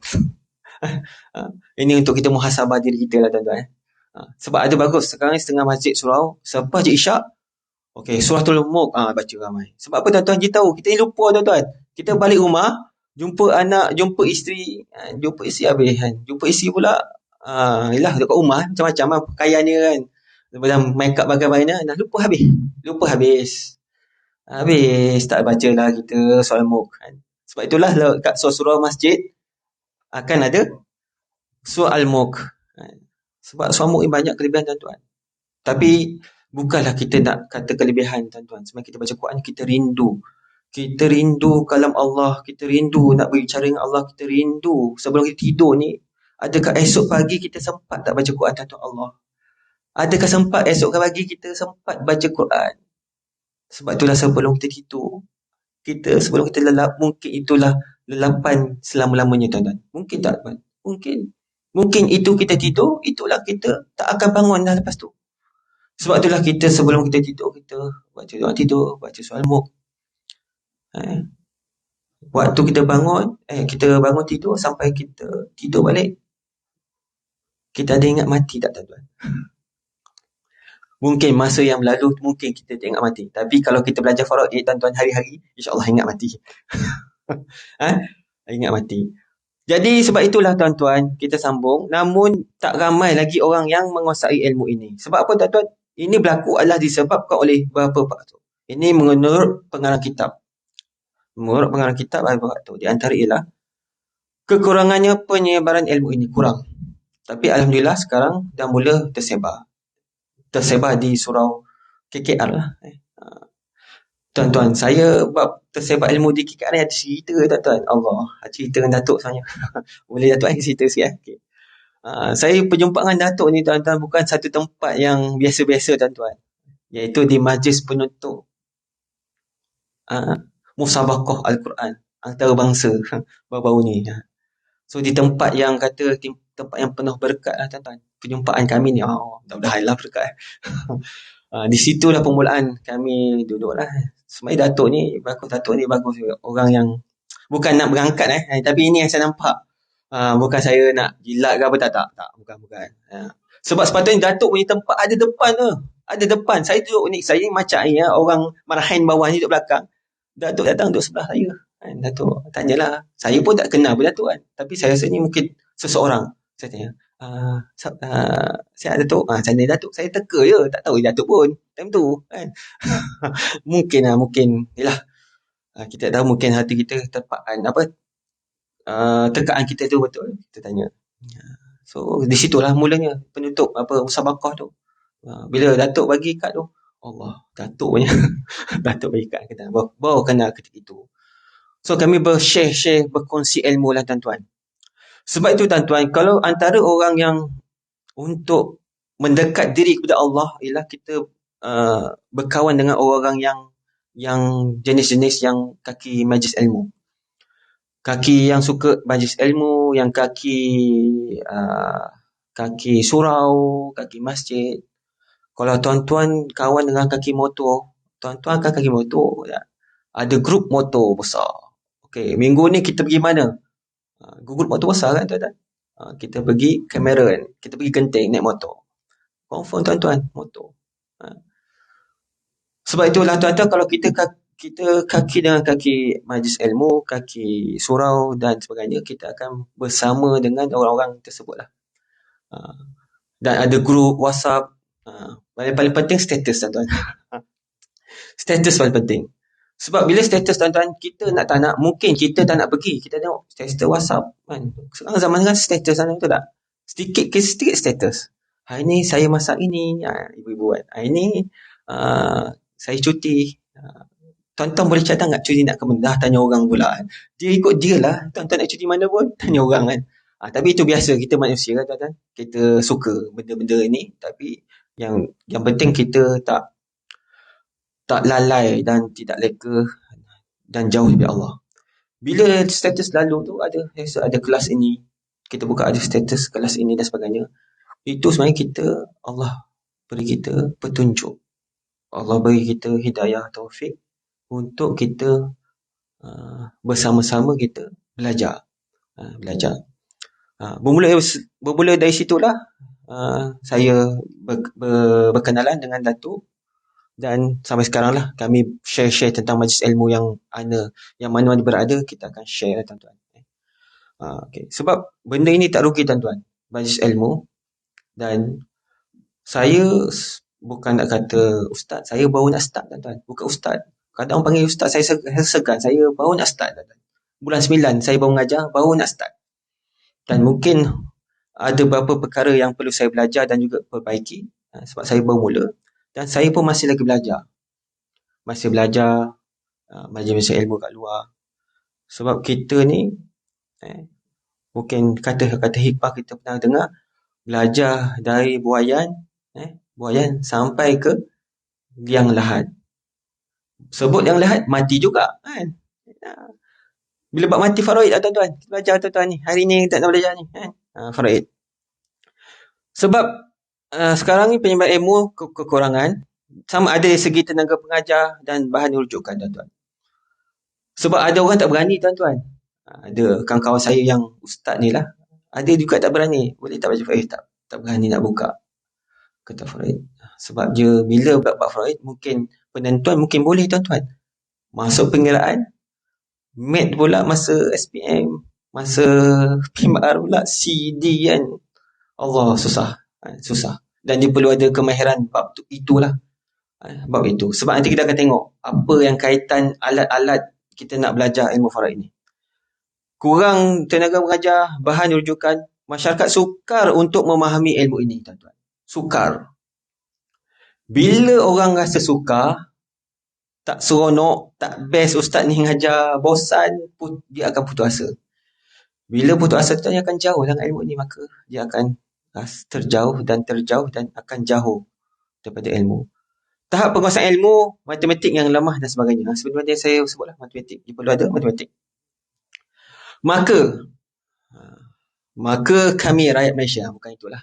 Ini untuk kita muhasabah diri kita lah, tuan-tuan. Sebab ada bagus, sekarang ni setengah masjid surau, selepas je isyak, okey, suratul muk, baca ramai. Sebab apa, tuan-tuan? Kita tahu, kita ni lupa, tuan-tuan. Kita balik rumah, jumpa anak, jumpa isteri habis kan. Jumpa isteri pula, yelah dekat rumah, macam-macam lah pakaian dia kan. Dalam make up bagaimana, dah lupa habis. Habis, tak baca lah kita soal muk kan. Sebab itulah kat surau masjid, akan ada soal muk. Sebab soal muk ni banyak kelebihan, tuan-tuan. Tapi, bukanlah kita nak kata kelebihan, tuan-tuan. Sebab kita baca Quran, kita rindu. Kita rindu kalam Allah, kita rindu nak berbicara dengan Allah, kita rindu sebelum kita tidur ni. Adakah esok pagi kita sempat tak baca Quran, tuan-tuan Allah? Adakah sempat esok pagi kita sempat baca Quran? Sebab itulah sebelum kita tidur, sebelum kita lelap, mungkin itulah lelapan selama-lamanya, tuan-tuan. Mungkin tak, tuan? Mungkin itu kita tidur, itulah kita tak akan bangun dah lepas tu. Sebab itulah kita sebelum kita tidur, kita baca doa tidur, baca soal muk. Waktu kita bangun tidur sampai kita tidur balik, kita ada ingat mati tak, tuan-tuan? Mungkin masa yang berlalu mungkin kita tak ingat mati. Tapi kalau kita belajar faraid, tuan-tuan, hari-hari, insya-Allah ingat mati. Ingat mati. Jadi sebab itulah, tuan-tuan, kita sambung. Namun tak ramai lagi orang yang menguasai ilmu ini. Sebab apa, tuan-tuan? Ini berlaku adalah disebabkan oleh beberapa faktor. Ini menurut pengarang kitab. Di antara ialah kekurangannya penyebaran ilmu ini kurang. Tapi alhamdulillah sekarang dah mula tersebar di surau KKR lah. Tuan-tuan, saya bab tersebar ilmu di KKR ni ada cerita, tuan-tuan. Allah, cerita dengan Datuk sebenarnya. Boleh Datuk cerita sikit? Okay. Saya berjumpa dengan Datuk ni, tuan-tuan, bukan satu tempat yang biasa-biasa, tuan-tuan. Iaitu di majlis penutup musabaqah Al-Quran antarabangsa baru-baru ni. So di tempat yang tempat yang penuh berkat lah, tuan-tuan. Perjumpaan kami ni, mudah-mudahan lah berkat. Di situlah permulaan kami duduk lah. Sebenarnya Datuk ni bagus juga. Orang yang bukan nak berangkat tapi ini yang saya nampak. Bukan saya nak jilat ke apa, tak, bukan. Sebab sepatutnya Datuk punya tempat ada depan tu. Ada depan. Saya duduk ni, saya macam ni orang marahin bawah ni duduk belakang. Datuk datang duduk sebelah saya. Datuk tanyalah. Saya pun tak kenal pun Datuk kan. Tapi saya rasa ni mungkin seseorang. Saya tanya, saya Datuk. Saya Datuk. Saya teka je. Tak tahu Datuk pun. Time tu kan. mungkin. Yelah. Kita tak tahu, mungkin hati kita terpaan. Tekaan kita tu betul. Kita tanya. So, di situlah mulanya penutup musabaqah tu. Bila Datuk bagi kad tu, Allah, Datuk punya. Datuk bagi kad kita. Baru kenal ketika itu. So, kami bershare, berkongsi ilmu lah, tuan-tuan. Sebab itu, tuan-tuan, kalau antara orang yang untuk mendekat diri kepada Allah ialah kita berkawan dengan orang yang jenis-jenis yang kaki majlis ilmu. Kaki yang suka majlis ilmu, yang kaki kaki surau, kaki masjid. Kalau tuan-tuan kawan dengan kaki motor, tuan-tuan akan kaki motor. Ya. Ada grup motor besar. Okey, minggu ni kita pergi mana? Grup motor besar kan tuan-tuan? Kita pergi Cameron, kita pergi Genting naik motor. Confirm tuan-tuan, motor. Sebab itulah tuan-tuan, kalau kita kaki dengan kaki majlis ilmu, kaki surau dan sebagainya, kita akan bersama dengan orang-orang tersebut lah. Dan ada grup WhatsApp. Paling penting status tuan-tuan. Status paling penting. Sebab bila status tuan-tuan, kita nak tak nak, mungkin kita tak nak pergi, kita tengok status WhatsApp kan. Sekarang zaman kan status tuan-tuan, betul tak? Sedikit status. Hari ni saya masak ini, ibu-ibu buat. Hari ni saya cuti. Tuan-tuan boleh catat tak cuti nak ke mana? Dah tanya orang pula. Dia ikut dia lah. Tuan-tuan nak cuti mana pun, tanya orang kan. Tapi itu biasa, kita manusia kan tuan-tuan. Kita suka benda-benda ini. Tapi yang penting kita tak lalai dan tidak leka dan jauh dari Allah. Bila status lalu tu ada kelas ini, kita buka ada status kelas ini dan sebagainya. Itu sebenarnya Allah beri kita petunjuk. Allah beri kita hidayah taufik untuk kita bersama-sama kita belajar. Bermula dari situlah saya berkenalan dengan Datuk, dan sampai sekarang lah kami share tentang majlis ilmu yang mana-mana berada, kita akan share tuan-tuan. Okay. Sebab benda ini tak rugi tuan-tuan, majlis ilmu. Dan saya bukan nak kata ustaz, saya baru nak start tuan-tuan, bukan ustaz. Kadang orang panggil ustaz, saya segan, saya baru nak start tuan-tuan. Bulan 9 saya baru mengajar, baru nak start. Dan mungkin ada beberapa perkara yang perlu saya belajar dan juga perbaiki, sebab saya baru mula. Dan saya pun masih lagi belajar. Masih belajar majlis ilmu kat luar. Sebab kita ni, mungkin kata hikmah kita pernah dengar, belajar dari buayan sampai ke liang lahat. Sebut liang lahat, mati juga kan. Bila bab mati faraid lah tuan-tuan. Kita belajar tuan-tuan ni. Hari ni kita nak belajar ni kan. Faraid. Sebab sekarang ni penyebab ilmu kekurangan, sama ada dari segi tenaga pengajar dan bahan rujukan tuan-tuan. Sebab ada orang tak berani tuan-tuan. Ada kawan-kawan saya yang ustaz ni lah, ada juga tak berani. Boleh tak baca faraid? Tak berani nak buka kata faraid. Sebab dia bila bab faraid, mungkin penentuan mungkin boleh tuan-tuan. Masuk pengiraan, mat pula masa SPM, masa PMR pula, CD kan. Allah, susah. Dan dia perlu ada kemahiran bab itulah. Bab itu. Sebab nanti kita akan tengok apa yang kaitan alat-alat kita nak belajar ilmu faraid ni. Kurang tenaga pengajar, bahan rujukan, masyarakat sukar untuk memahami ilmu ini tuan-tuan. Sukar. Bila orang rasa sukar, tak seronok, tak best ustaz ni ngajar, bosan, dia akan putus asa. Bila putus asa, dia akan jauh dengan ilmu ni, maka dia akan terjauh dan akan jauh daripada ilmu. Tahap penguasaan ilmu, matematik yang lemah dan sebagainya. Sebenarnya saya sebutlah matematik. Dia perlu ada matematik. Maka kami rakyat Malaysia, bukan itulah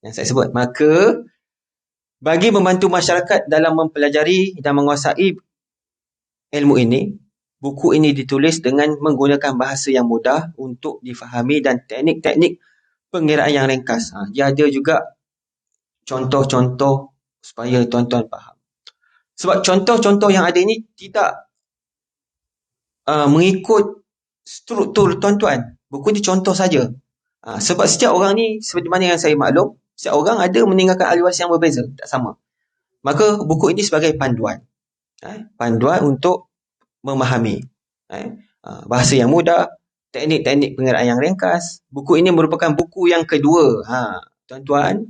yang saya sebut. Maka bagi membantu masyarakat dalam mempelajari dan menguasai ilmu ini, buku ini ditulis dengan menggunakan bahasa yang mudah untuk difahami dan teknik-teknik pengiraan yang ringkas. Dia ada juga contoh-contoh supaya tuan-tuan faham. Sebab contoh-contoh yang ada ini tidak mengikut struktur tuan-tuan. Buku ni contoh saja. Sebab setiap orang ni, seperti mana yang saya maklum, setiap orang ada meninggalkan ahli waris yang berbeza, tak sama. Maka buku ini sebagai panduan. Panduan untuk memahami. Bahasa yang mudah, teknik-teknik pengiraan yang ringkas. Buku ini merupakan buku yang kedua. Tuan-tuan,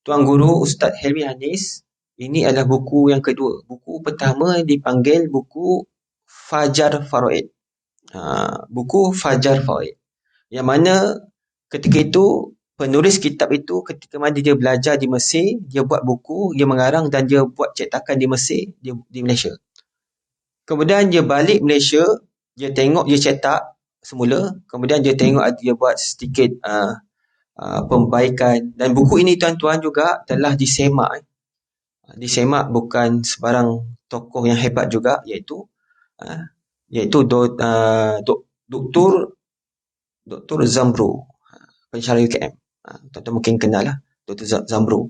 Tuan Guru Ustaz Helmi Anis, ini adalah buku yang kedua. Buku pertama dipanggil buku Fajar Faraid. Buku Fajar Faraid. Yang mana ketika itu, penulis kitab itu ketika mana dia belajar di Mesir, dia buat buku, dia mengarang dan dia buat cetakan di Mesir, di Malaysia. Kemudian dia balik Malaysia, dia tengok, dia cetak semula, kemudian dia tengok dia buat sedikit pembaikan. Dan buku ini tuan-tuan juga telah disemak. Disemak bukan sebarang tokoh yang hebat juga, iaitu Dr. Zamrou, pensyarah UKM. Tuan-tuan mungkin kenal lah Dr. Zamrou.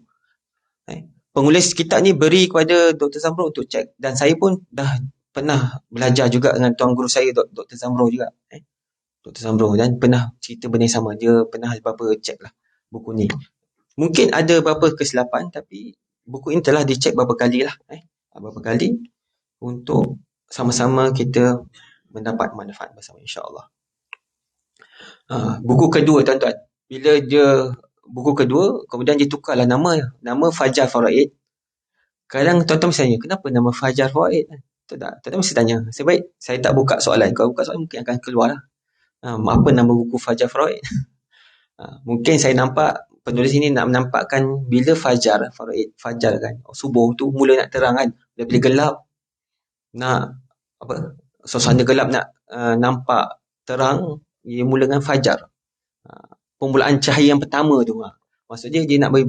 Penulis kitab ni beri kepada Dr. Zamrou untuk cek, dan saya pun dah pernah belajar juga dengan tuan guru saya Dr. Zamrou juga. Dr. Zamrou, dan pernah cerita benda yang sama. Dia pernah beberapa cek lah buku ni. Mungkin ada beberapa kesilapan, tapi buku ini telah dicek beberapa kali lah. Beberapa kali untuk sama-sama kita mendapat manfaat bersama, insyaAllah. Buku kedua tuan-tuan. Bila dia buku kedua, kemudian dia tukarlah nama Fajar Faraid. Kadang tuan-tuan mesti tanya, kenapa nama Fajar Faraid? Tuan-tuan mesti tanya. Sebaik saya tak buka soalan. Kalau buka soalan mungkin akan keluar lah. Apa nama buku Fajar Faraid? Mungkin saya nampak penulis ini nak menampakkan bila Fajar Faraid, Fajar kan, subuh tu mula nak terang kan. Bila gelap, nak suasana gelap nak nampak terang, dia mula dengan Fajar. Permulaan cahaya yang pertama tu. Maksudnya dia nak bagi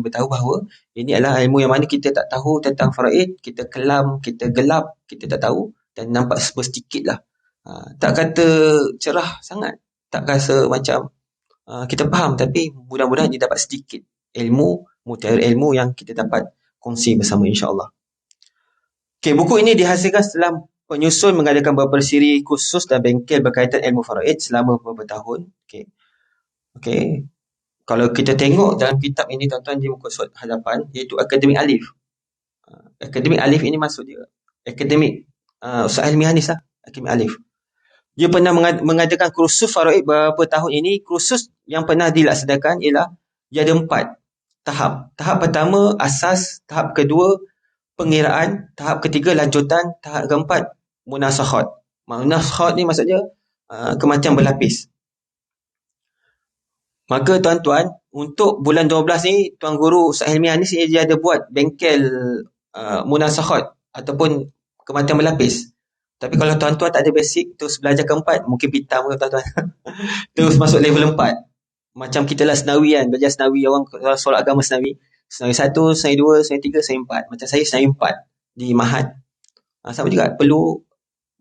beritahu bahawa ini adalah ilmu yang mana kita tak tahu tentang faraid, kita kelam, kita gelap, kita tak tahu, dan nampak sedikit lah. Tak kata cerah sangat, tak rasa macam kita faham, tapi mudah-mudahan dia dapat sedikit ilmu, mutiara ilmu yang kita dapat kongsi bersama, insyaAllah. Okay, buku ini dihasilkan setelah penyusun mengadakan beberapa siri khusus dan bengkel berkaitan ilmu faraid selama beberapa tahun. Okay. Kalau kita tengok dalam kitab ini tuan-tuan di muka surat hadapan, iaitu Akademik Alif. Akademik Alif ini maksud dia akademik Ustaz Hilmi Hanis lah, Akademik Alif. Dia pernah mengadakan kursus faraid beberapa tahun ini. Kursus yang pernah dilaksanakan ialah dia ada 4 tahap. Tahap pertama asas, tahap kedua pengiraan, tahap ketiga lanjutan, tahap keempat munasakhat. Munasakhat ni maksudnya kematian berlapis. Maka tuan-tuan, untuk bulan 12 ni, Tuan Guru Ustaz Hilmi Hanis ni dia ada buat bengkel munasakhat ataupun kematian berlapis. Tapi kalau tuan-tuan tak ada basic, terus belajar keempat, mungkin pitam ke tuan-tuan. Terus masuk level 4. Macam kita lah senawi kan, belajar senawi, orang solat agama senawi. Senawi 1, senawi 2, senawi 3, senawi 4. Macam saya senawi 4 di Mahat. Sama juga, perlu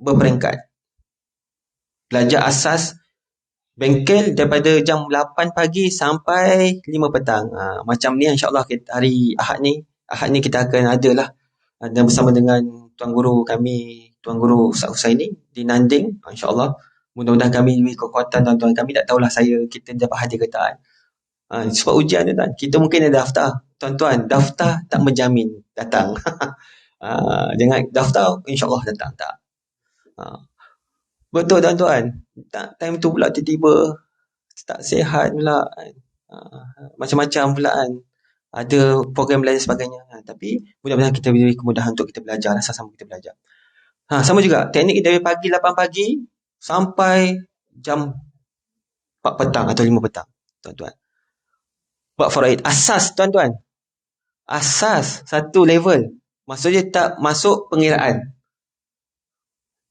berperingkat. Belajar asas bengkel daripada jam 8 pagi sampai 5 petang. Macam ni insyaAllah hari Ahad ni kita akan ada lah. Dan bersama dengan Tuan Guru kami, Tuan Guru Ustaz Husaini di Nanding, insyaAllah. Mudah-mudahan kami diberi kekuatan tuan-tuan. Kami tak tahulah kita dapat hadir ke tak. Sebab ujian tu kan, kita mungkin ada daftar. Tuan-tuan, daftar tak menjamin datang. Jangan daftar, insyaAllah datang tak. Betul tuan-tuan. Time tu pula tiba-tiba tak sihat pula. Macam-macam pula kan. Ada program lain sebagainya. Tapi mudah-mudahan kita beri kemudahan untuk kita belajar. Sama-sama kita belajar. Sama juga. Teknik dari pagi 8 pagi sampai jam 4 petang atau 5 petang. Tuan-tuan. Buat faraid. Asas tuan-tuan. Asas satu level. Maksudnya tak masuk pengiraan.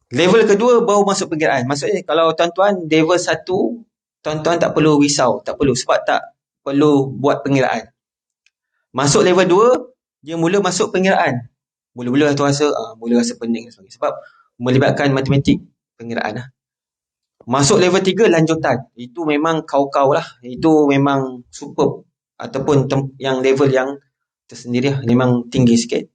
Level kedua baru masuk pengiraan. Maksudnya kalau tuan-tuan level 1, tuan-tuan tak perlu risau. Tak perlu. Sebab tak perlu buat pengiraan. Masuk level 2, dia mula masuk pengiraan. Mula-mula tu mula rasa pening. Sebab melibatkan matematik pengiraan lah. Masuk level 3, lanjutan. Itu memang kau-kau lah. Itu memang superb. Ataupun yang level yang tersendiri lah. Memang tinggi sikit.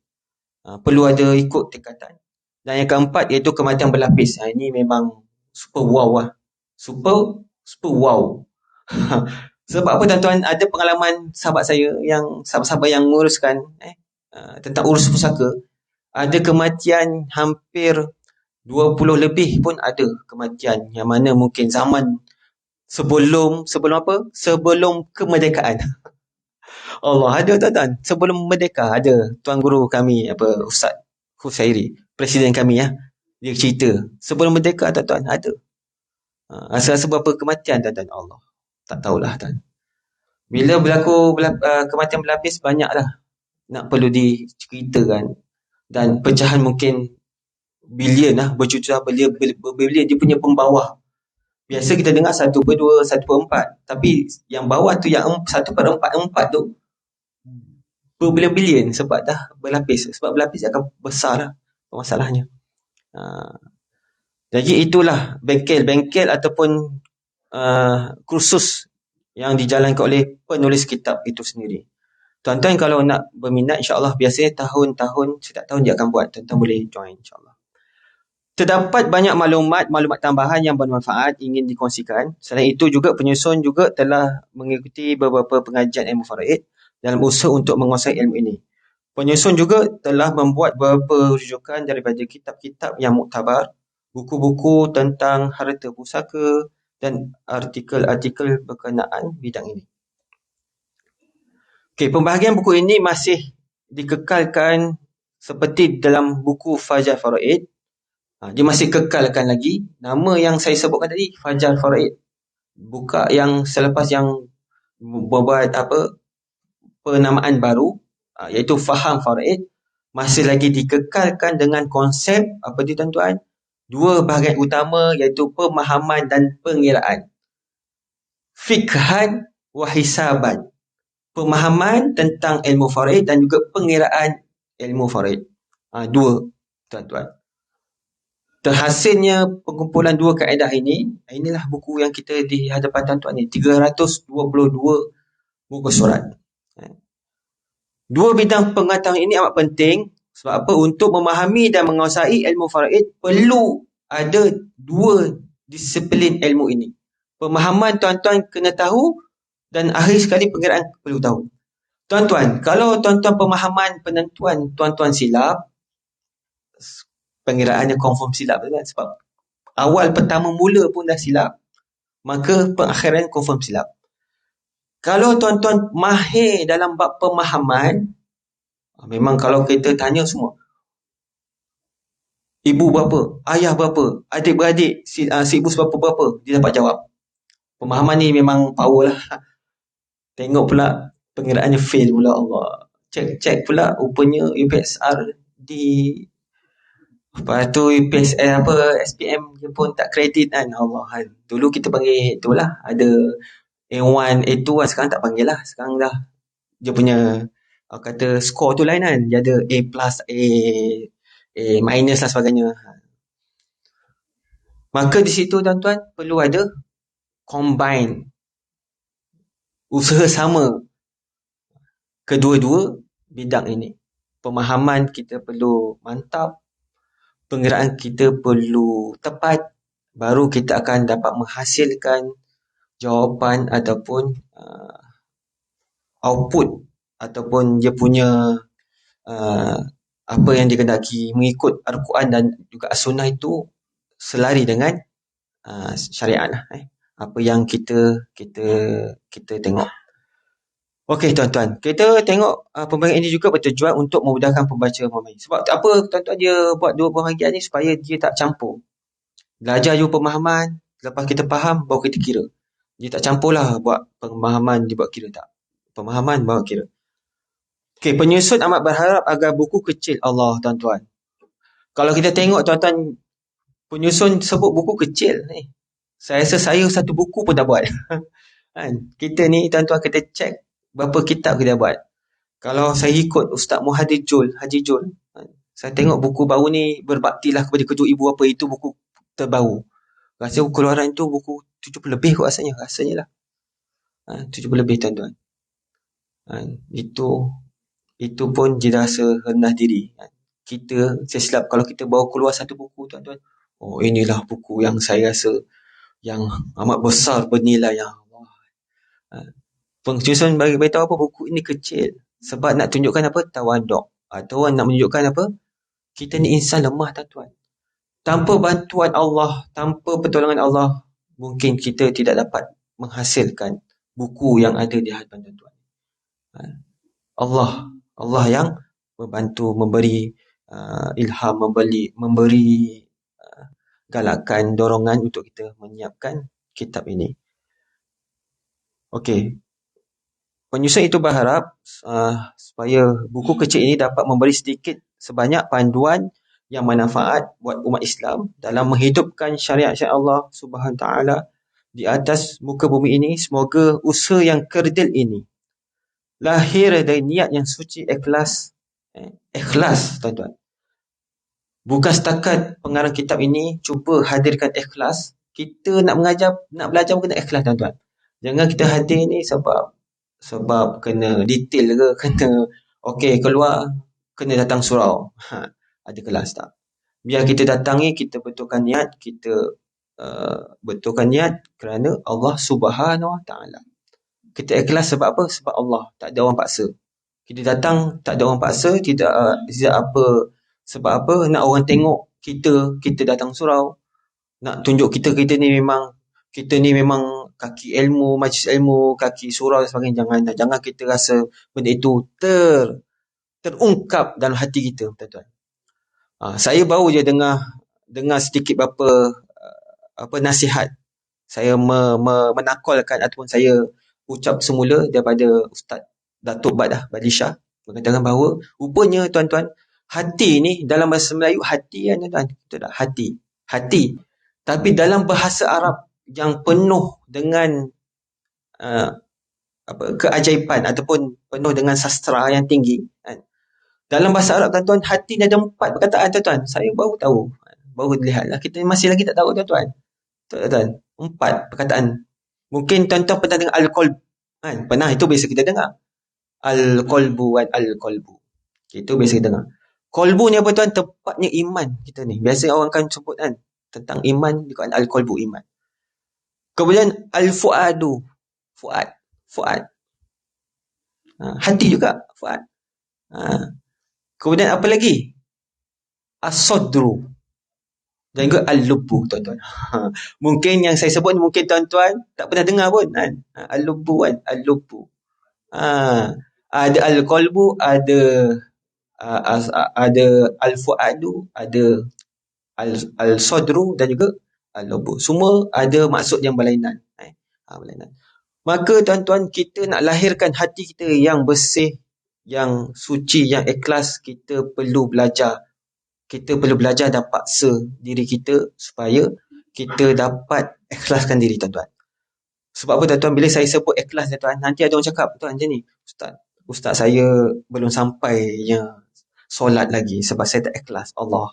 Perlu ada ikut tingkatan. Dan yang keempat iaitu kematian berlapis. Ini memang super wow lah. Super wow. Sebab apa tuan-tuan, ada pengalaman sahabat saya yang sahabat-sahabat yang menguruskan tentang urus pusaka. Ada kematian hampir 20 lebih pun ada kematian yang mana mungkin zaman sebelum apa? Sebelum kemerdekaan. Allah, ada tuan-tuan. Sebelum merdeka ada Tuan Guru kami Ustaz Husairi, presiden kami ya. Dia cerita sebelum merdeka tuan-tuan ada. Rasa-rasa berapa kematian tuan-tuan. Allah, tak tahulah tuan. Bila berlaku kematian berlapis, banyaklah nak perlu diceritakan. Dan pecahan mungkin bilion lah, berjuta bilion dia punya pembawah. Biasa kita dengar 1/2, 1/4. Tapi yang bawah tu, yang 1/4 tu berbilion-bilion sebab dah berlapis. Sebab berlapis akan besar lah masalahnya. Jadi itulah bengkel-bengkel ataupun kursus yang dijalankan oleh penulis kitab itu sendiri. Tuan-tuan kalau nak berminat, insyaAllah biasanya setiap tahun dia akan buat. Tuan-tuan boleh join insyaAllah. Terdapat banyak maklumat tambahan yang bermanfaat ingin dikongsikan. Selain itu juga penyusun juga telah mengikuti beberapa pengajian ilmu faraid dalam usaha untuk menguasai ilmu ini. Penyusun juga telah membuat beberapa rujukan daripada kitab-kitab yang muktabar, buku-buku tentang harta pusaka dan artikel-artikel berkenaan bidang ini. Okey, pembahagian buku ini masih dikekalkan seperti dalam buku Fajar Faraid. Dia masih kekalkan lagi nama yang saya sebutkan tadi, Fajar Faraid. Buka yang selepas yang membuat penamaan baru, iaitu Faham Faraid, masih lagi dikekalkan dengan konsep apa dia tuan-tuan? Dua bahagian utama, iaitu pemahaman dan pengiraan. Fikhan wa hisaban. Pemahaman tentang ilmu faraid dan juga pengiraan ilmu faraid. Dua, tuan-tuan. Terhasilnya pengumpulan dua kaedah ini, inilah buku yang kita di hadapan tuan-tuan ni, 322 buku surat. Dua bidang pengetahuan ini amat penting. Sebab apa? Untuk memahami dan menguasai ilmu faraid, perlu ada dua disiplin ilmu ini. Pemahaman tuan-tuan kena tahu dan akhir sekali pengiraan perlu tahu. Tuan-tuan, kalau tuan-tuan pemahaman penentuan tuan-tuan silap, pengiraannya confirm silap kan? Sebab awal pertama mula pun dah silap, maka pengakhiran confirm silap. Kalau tuan-tuan mahir dalam bab pemahaman, memang kalau kita tanya semua, ibu berapa, ayah berapa, adik-beradik, si ibu berapa, dia dapat jawab. Pemahaman ni memang power lah. Tengok pula pengiraannya fail pula, Allah. Cek pula rupanya UPSR di, lepas tu SPM dia pun tak kredit kan, Allah kan. Dulu kita panggil itulah, ada A1, A2 kan, sekarang tak panggil lah. Sekarang dah dia punya kata skor tu lain kan. Dia ada A+, A minus lah sebagainya. Maka di situ tuan-tuan perlu ada combine, usaha sama kedua-dua bidang ini. Pemahaman kita perlu mantap, pengiraan kita perlu tepat, baru kita akan dapat menghasilkan jawapan ataupun output ataupun dia punya apa yang dikehendaki mengikut Al-Quran dan juga As-Sunnah itu selari dengan syariat lah. Apa yang kita tengok. Okey tuan-tuan, kita tengok pembahagian ini juga bertujuan untuk memudahkan pembaca memahami. Sebab apa tuan-tuan dia buat dua pembahagian ni? Supaya dia tak campur. Belajar juga pemahaman, lepas kita faham baru kita kira. Dia tak campur lah buat pemahaman dia buat kira, tak. Pemahaman baru kira. Okey, penyusun amat berharap agar buku kecil, Allah tuan-tuan. Kalau kita tengok tuan-tuan, penyusun sebut buku kecil ni. Saya rasa saya satu buku pun tak buat. Kan? Kita ni tuan-tuan kita cek berapa kitab kita buat. Kalau saya ikut Ustaz Muhaddir Haji Jul, saya tengok buku baru ni, Berbaktilah kepada kedua ibu apa, itu buku terbaru. Rasa keluaran itu buku 70 lebih kot rasanya lah. 70 lebih tuan-tuan. Itu pun dia rasa rendah diri. Kita sesilap kalau kita bawa keluar satu buku tuan-tuan. Oh, inilah buku yang saya rasa yang amat besar bernilai yang Allah. Penyusun bagi beritahu apa buku ini kecil sebab nak tunjukkan apa? Tawaduk. Atau nak menunjukkan apa? Kita ni insan lemah tuan-tuan. Tanpa bantuan Allah, tanpa pertolongan Allah, mungkin kita tidak dapat menghasilkan buku yang ada di hadapan tuan-tuan. Allah yang membantu, memberi ilham, memberi galakan, dorongan untuk kita menyiapkan kitab ini. Okey. Penyusun itu berharap supaya buku kecil ini dapat memberi sedikit sebanyak panduan yang bermanfaat buat umat Islam dalam menghidupkan syariat Allah Subhanahu Taala di atas muka bumi ini. Semoga usaha yang kerdil ini lahir dari niat yang suci, ikhlas. Ikhlas, tuan-tuan. Bukan setakat pengarang kitab ini cuba hadirkan ikhlas. Kita nak mengajar, nak belajar pun kena ikhlas, tuan-tuan. Jangan kita hadir ni sebab kena detail ke, kena okey keluar, kena datang surau. Ada kelas tak? Biar kita datangi, kita betulkan niat, kita betulkan niat kerana Allah Subhanahu Wa Taala. Kita ikhlas sebab apa? Sebab Allah, tak ada orang paksa. Kita datang, tak ada orang paksa, tidak apa, sebab apa? Nak orang tengok kita datang surau, nak tunjuk kita ni memang kaki ilmu, majlis ilmu, kaki surau dan sebagainya. Jangan kita rasa benda itu terungkap dalam hati kita, tuan-tuan. Saya baru je dengar sedikit apa nasihat. Saya menakalkan ataupun saya ucap semula daripada Ustaz Datuk Badishah mengatakan bahawa rupanya, tuan-tuan, hati ni dalam bahasa Melayu hati kan, tuan-tuan, betul tak? Hati. Tapi dalam bahasa Arab yang penuh dengan keajaiban ataupun penuh dengan sastra yang tinggi kan? Dalam bahasa Arab, tuan-tuan, hati ni ada 4 perkataan, tuan-tuan. Saya baru tahu, baru lihatlah, kita masih lagi tak tahu, tuan-tuan. 4 perkataan. Mungkin tuan-tuan pernah dengar al-qalb kan? Pernah, itu biasa kita dengar. Al-qalbu kan, al-qalbu. Itu biasa kita dengar. Qalbu ni apa, tuan? Tempatnya iman kita ni. Biasa orang kan sebut kan tentang iman, dia al-qalbu, iman. Kemudian al-fuadu, fuad. Hati juga, fuad. Kemudian apa lagi? As-sadru dan juga al-lubbu, tuan-tuan. Mungkin yang saya sebut ni mungkin tuan-tuan tak pernah dengar pun kan. Al-lubbu kan, al-lubbu. Ada al-qalbu, ada al-fuadu, ada al-sadru dan juga al-lubbu. Semua ada maksud yang berlainan. Berlainan. Maka, tuan-tuan, kita nak lahirkan hati kita yang bersih, yang suci, yang ikhlas, kita perlu belajar. Kita perlu belajar dan paksa diri kita supaya kita dapat ikhlaskan diri, tuan-tuan. Sebab apa, tuan-tuan, bila saya sebut ikhlas, tuan-tuan, nanti ada orang cakap, tuan, macam ni, Ustaz saya belum sampai solat lagi sebab saya tak ikhlas. Allah.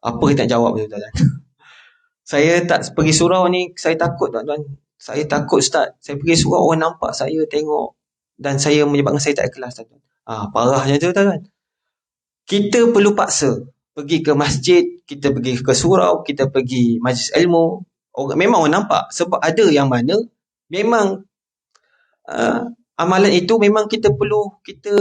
Apa kita nak jawab, tuan-tuan? Saya tak pergi surau ni, saya takut, tuan-tuan. Saya takut, Ustaz. Saya pergi surau, orang nampak saya, tengok, dan saya menyebabkan saya tak ikhlas, tuan-tuan. Parahnya tu, tuan-tuan. Kita perlu paksa pergi ke masjid, kita pergi ke surau, kita pergi majlis ilmu. Memang orang nampak, sebab ada yang mana memang amalan itu memang kita perlu kita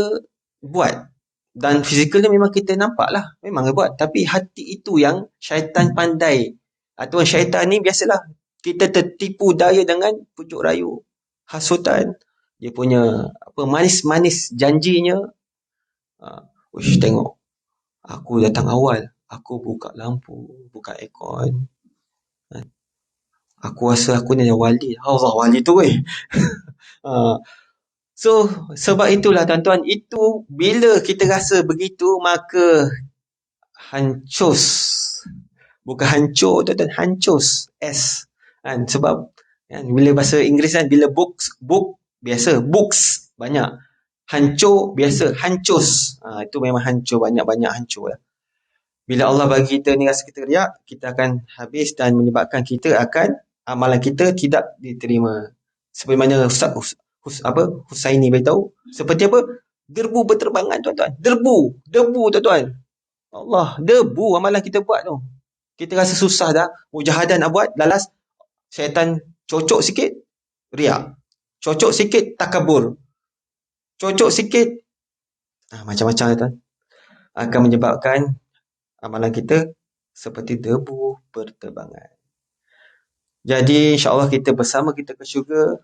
buat, dan fizikalnya memang kita nampak lah, memang kita buat. Tapi hati itu yang syaitan pandai, atau syaitan ni biasalah kita tertipu daya dengan pujuk rayu, hasutan, dia punya manis-manis janjinya. Tengok, aku datang awal, aku buka lampu, buka aircon. Aku rasa aku ni wali. Allah, wali tu So, sebab itulah, tuan-tuan, itu bila kita rasa begitu, maka hancus. Bukan hancur, tuan-tuan, hancus. Kan? Sebab bila bahasa Inggeris kan, bila book biasa, books banyak. Hancur biasa, hancus. Itu memang hancur, banyak-banyak hancur lah. Bila Allah bagi kita ni rasa kita riak, kita akan habis dan menyebabkan kita akan, amalan kita tidak diterima. Seperti mana Ustaz Husaini beritahu, seperti apa? Derbu berterbangan, tuan-tuan. Debu, tuan-tuan. Allah, debu amalan kita buat tu. Kita rasa susah dah, mujahadah nak buat, lalas syaitan cocok sikit, riak. Cocok sikit, takabur. Cocok sikit, macam-macam, tuan. Akan menyebabkan amalan kita seperti debu berterbangan. Jadi, insyaAllah kita bersama kita ke syurga,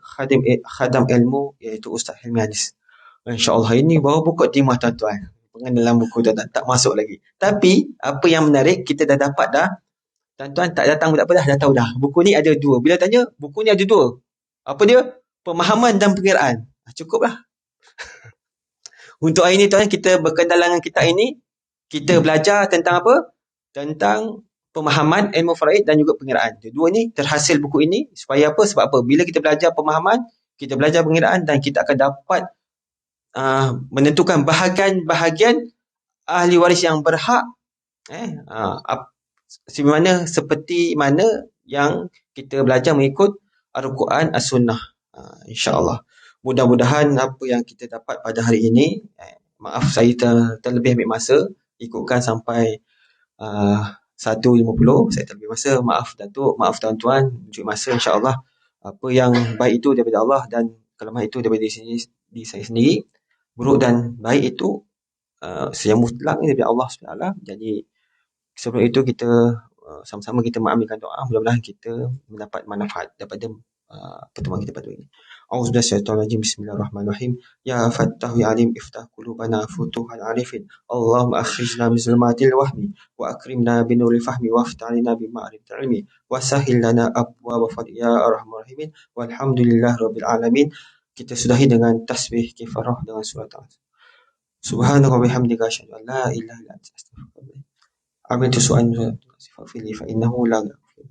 khadam ilmu, iaitu Ustaz Hilmi Anis. InsyaAllah ini baru buku timah, tuan-tuan. Pengenalan buku, tuan-tuan, tak masuk lagi. Tapi, apa yang menarik, kita dah dapat dah. Tuan-tuan tak datang tak apa dah tahu dah. Buku ni ada 2. Bila tanya, buku ni ada 2. Apa dia? Pemahaman dan pengiraan. Cukuplah. Untuk hari ini, tuan, kita berkendalangan kita ini, kita belajar tentang apa? Tentang pemahaman ilmu faraid dan juga pengiraan. Dua ni terhasil buku ini supaya apa? Sebab apa? Bila kita belajar pemahaman, kita belajar pengiraan dan kita akan dapat menentukan bahagian-bahagian ahli waris yang berhak seperti mana yang kita belajar mengikut Al-Quran As-Sunnah. InsyaAllah. Mudah-mudahan apa yang kita dapat pada hari ini, maaf saya terlebih ambil masa, ikutkan sampai 1.50, saya terlebih masa. Maaf Datuk, maaf tuan-tuan, menunjuk masa. InsyaAllah apa yang baik itu daripada Allah dan kelemahan itu daripada diri saya sendiri. Buruk dan baik itu yang mutlak ni daripada Allah SWT. Jadi sebelum itu kita sama-sama kita mengaminkan doa, mudah-mudahan kita mendapat manfaat daripada pertemuan kita pada hari ini. A'udzubillahi minasyaitonir rajim. Bismillahirrahmanirrahim. Ya Fattahu ya Alim iftah qulubana futuhal arifin. Allahumma akhrijna min zulmatil wahmi wa akrimna bi nuril fahmi waftah 'alaina bi ma'rifatil ilmi wa sahhil lana abwaaba fadli ya arhamar rahimin. Walhamdulillahirabbil alamin. Kita sudahi dengan tasbih kifarah dengan surat Al. Subhanaka wa bihamdika asyhadu an la ilaha illa anta astaghfiruka wa atubu ilaik. عملت سؤال فاغفر فإنه لا يغفر.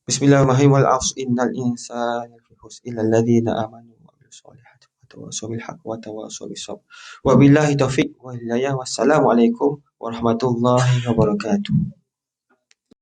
بسم الله الرحمن الرحيم. والعصر إن الإنسان لفي خسر إلا الذين آمنوا وعملوا الصالحات وتواصوا بالحق وتواصوا بالصبر وبالله توفيق والهداية. والسلام عليكم ورحمة الله وبركاته.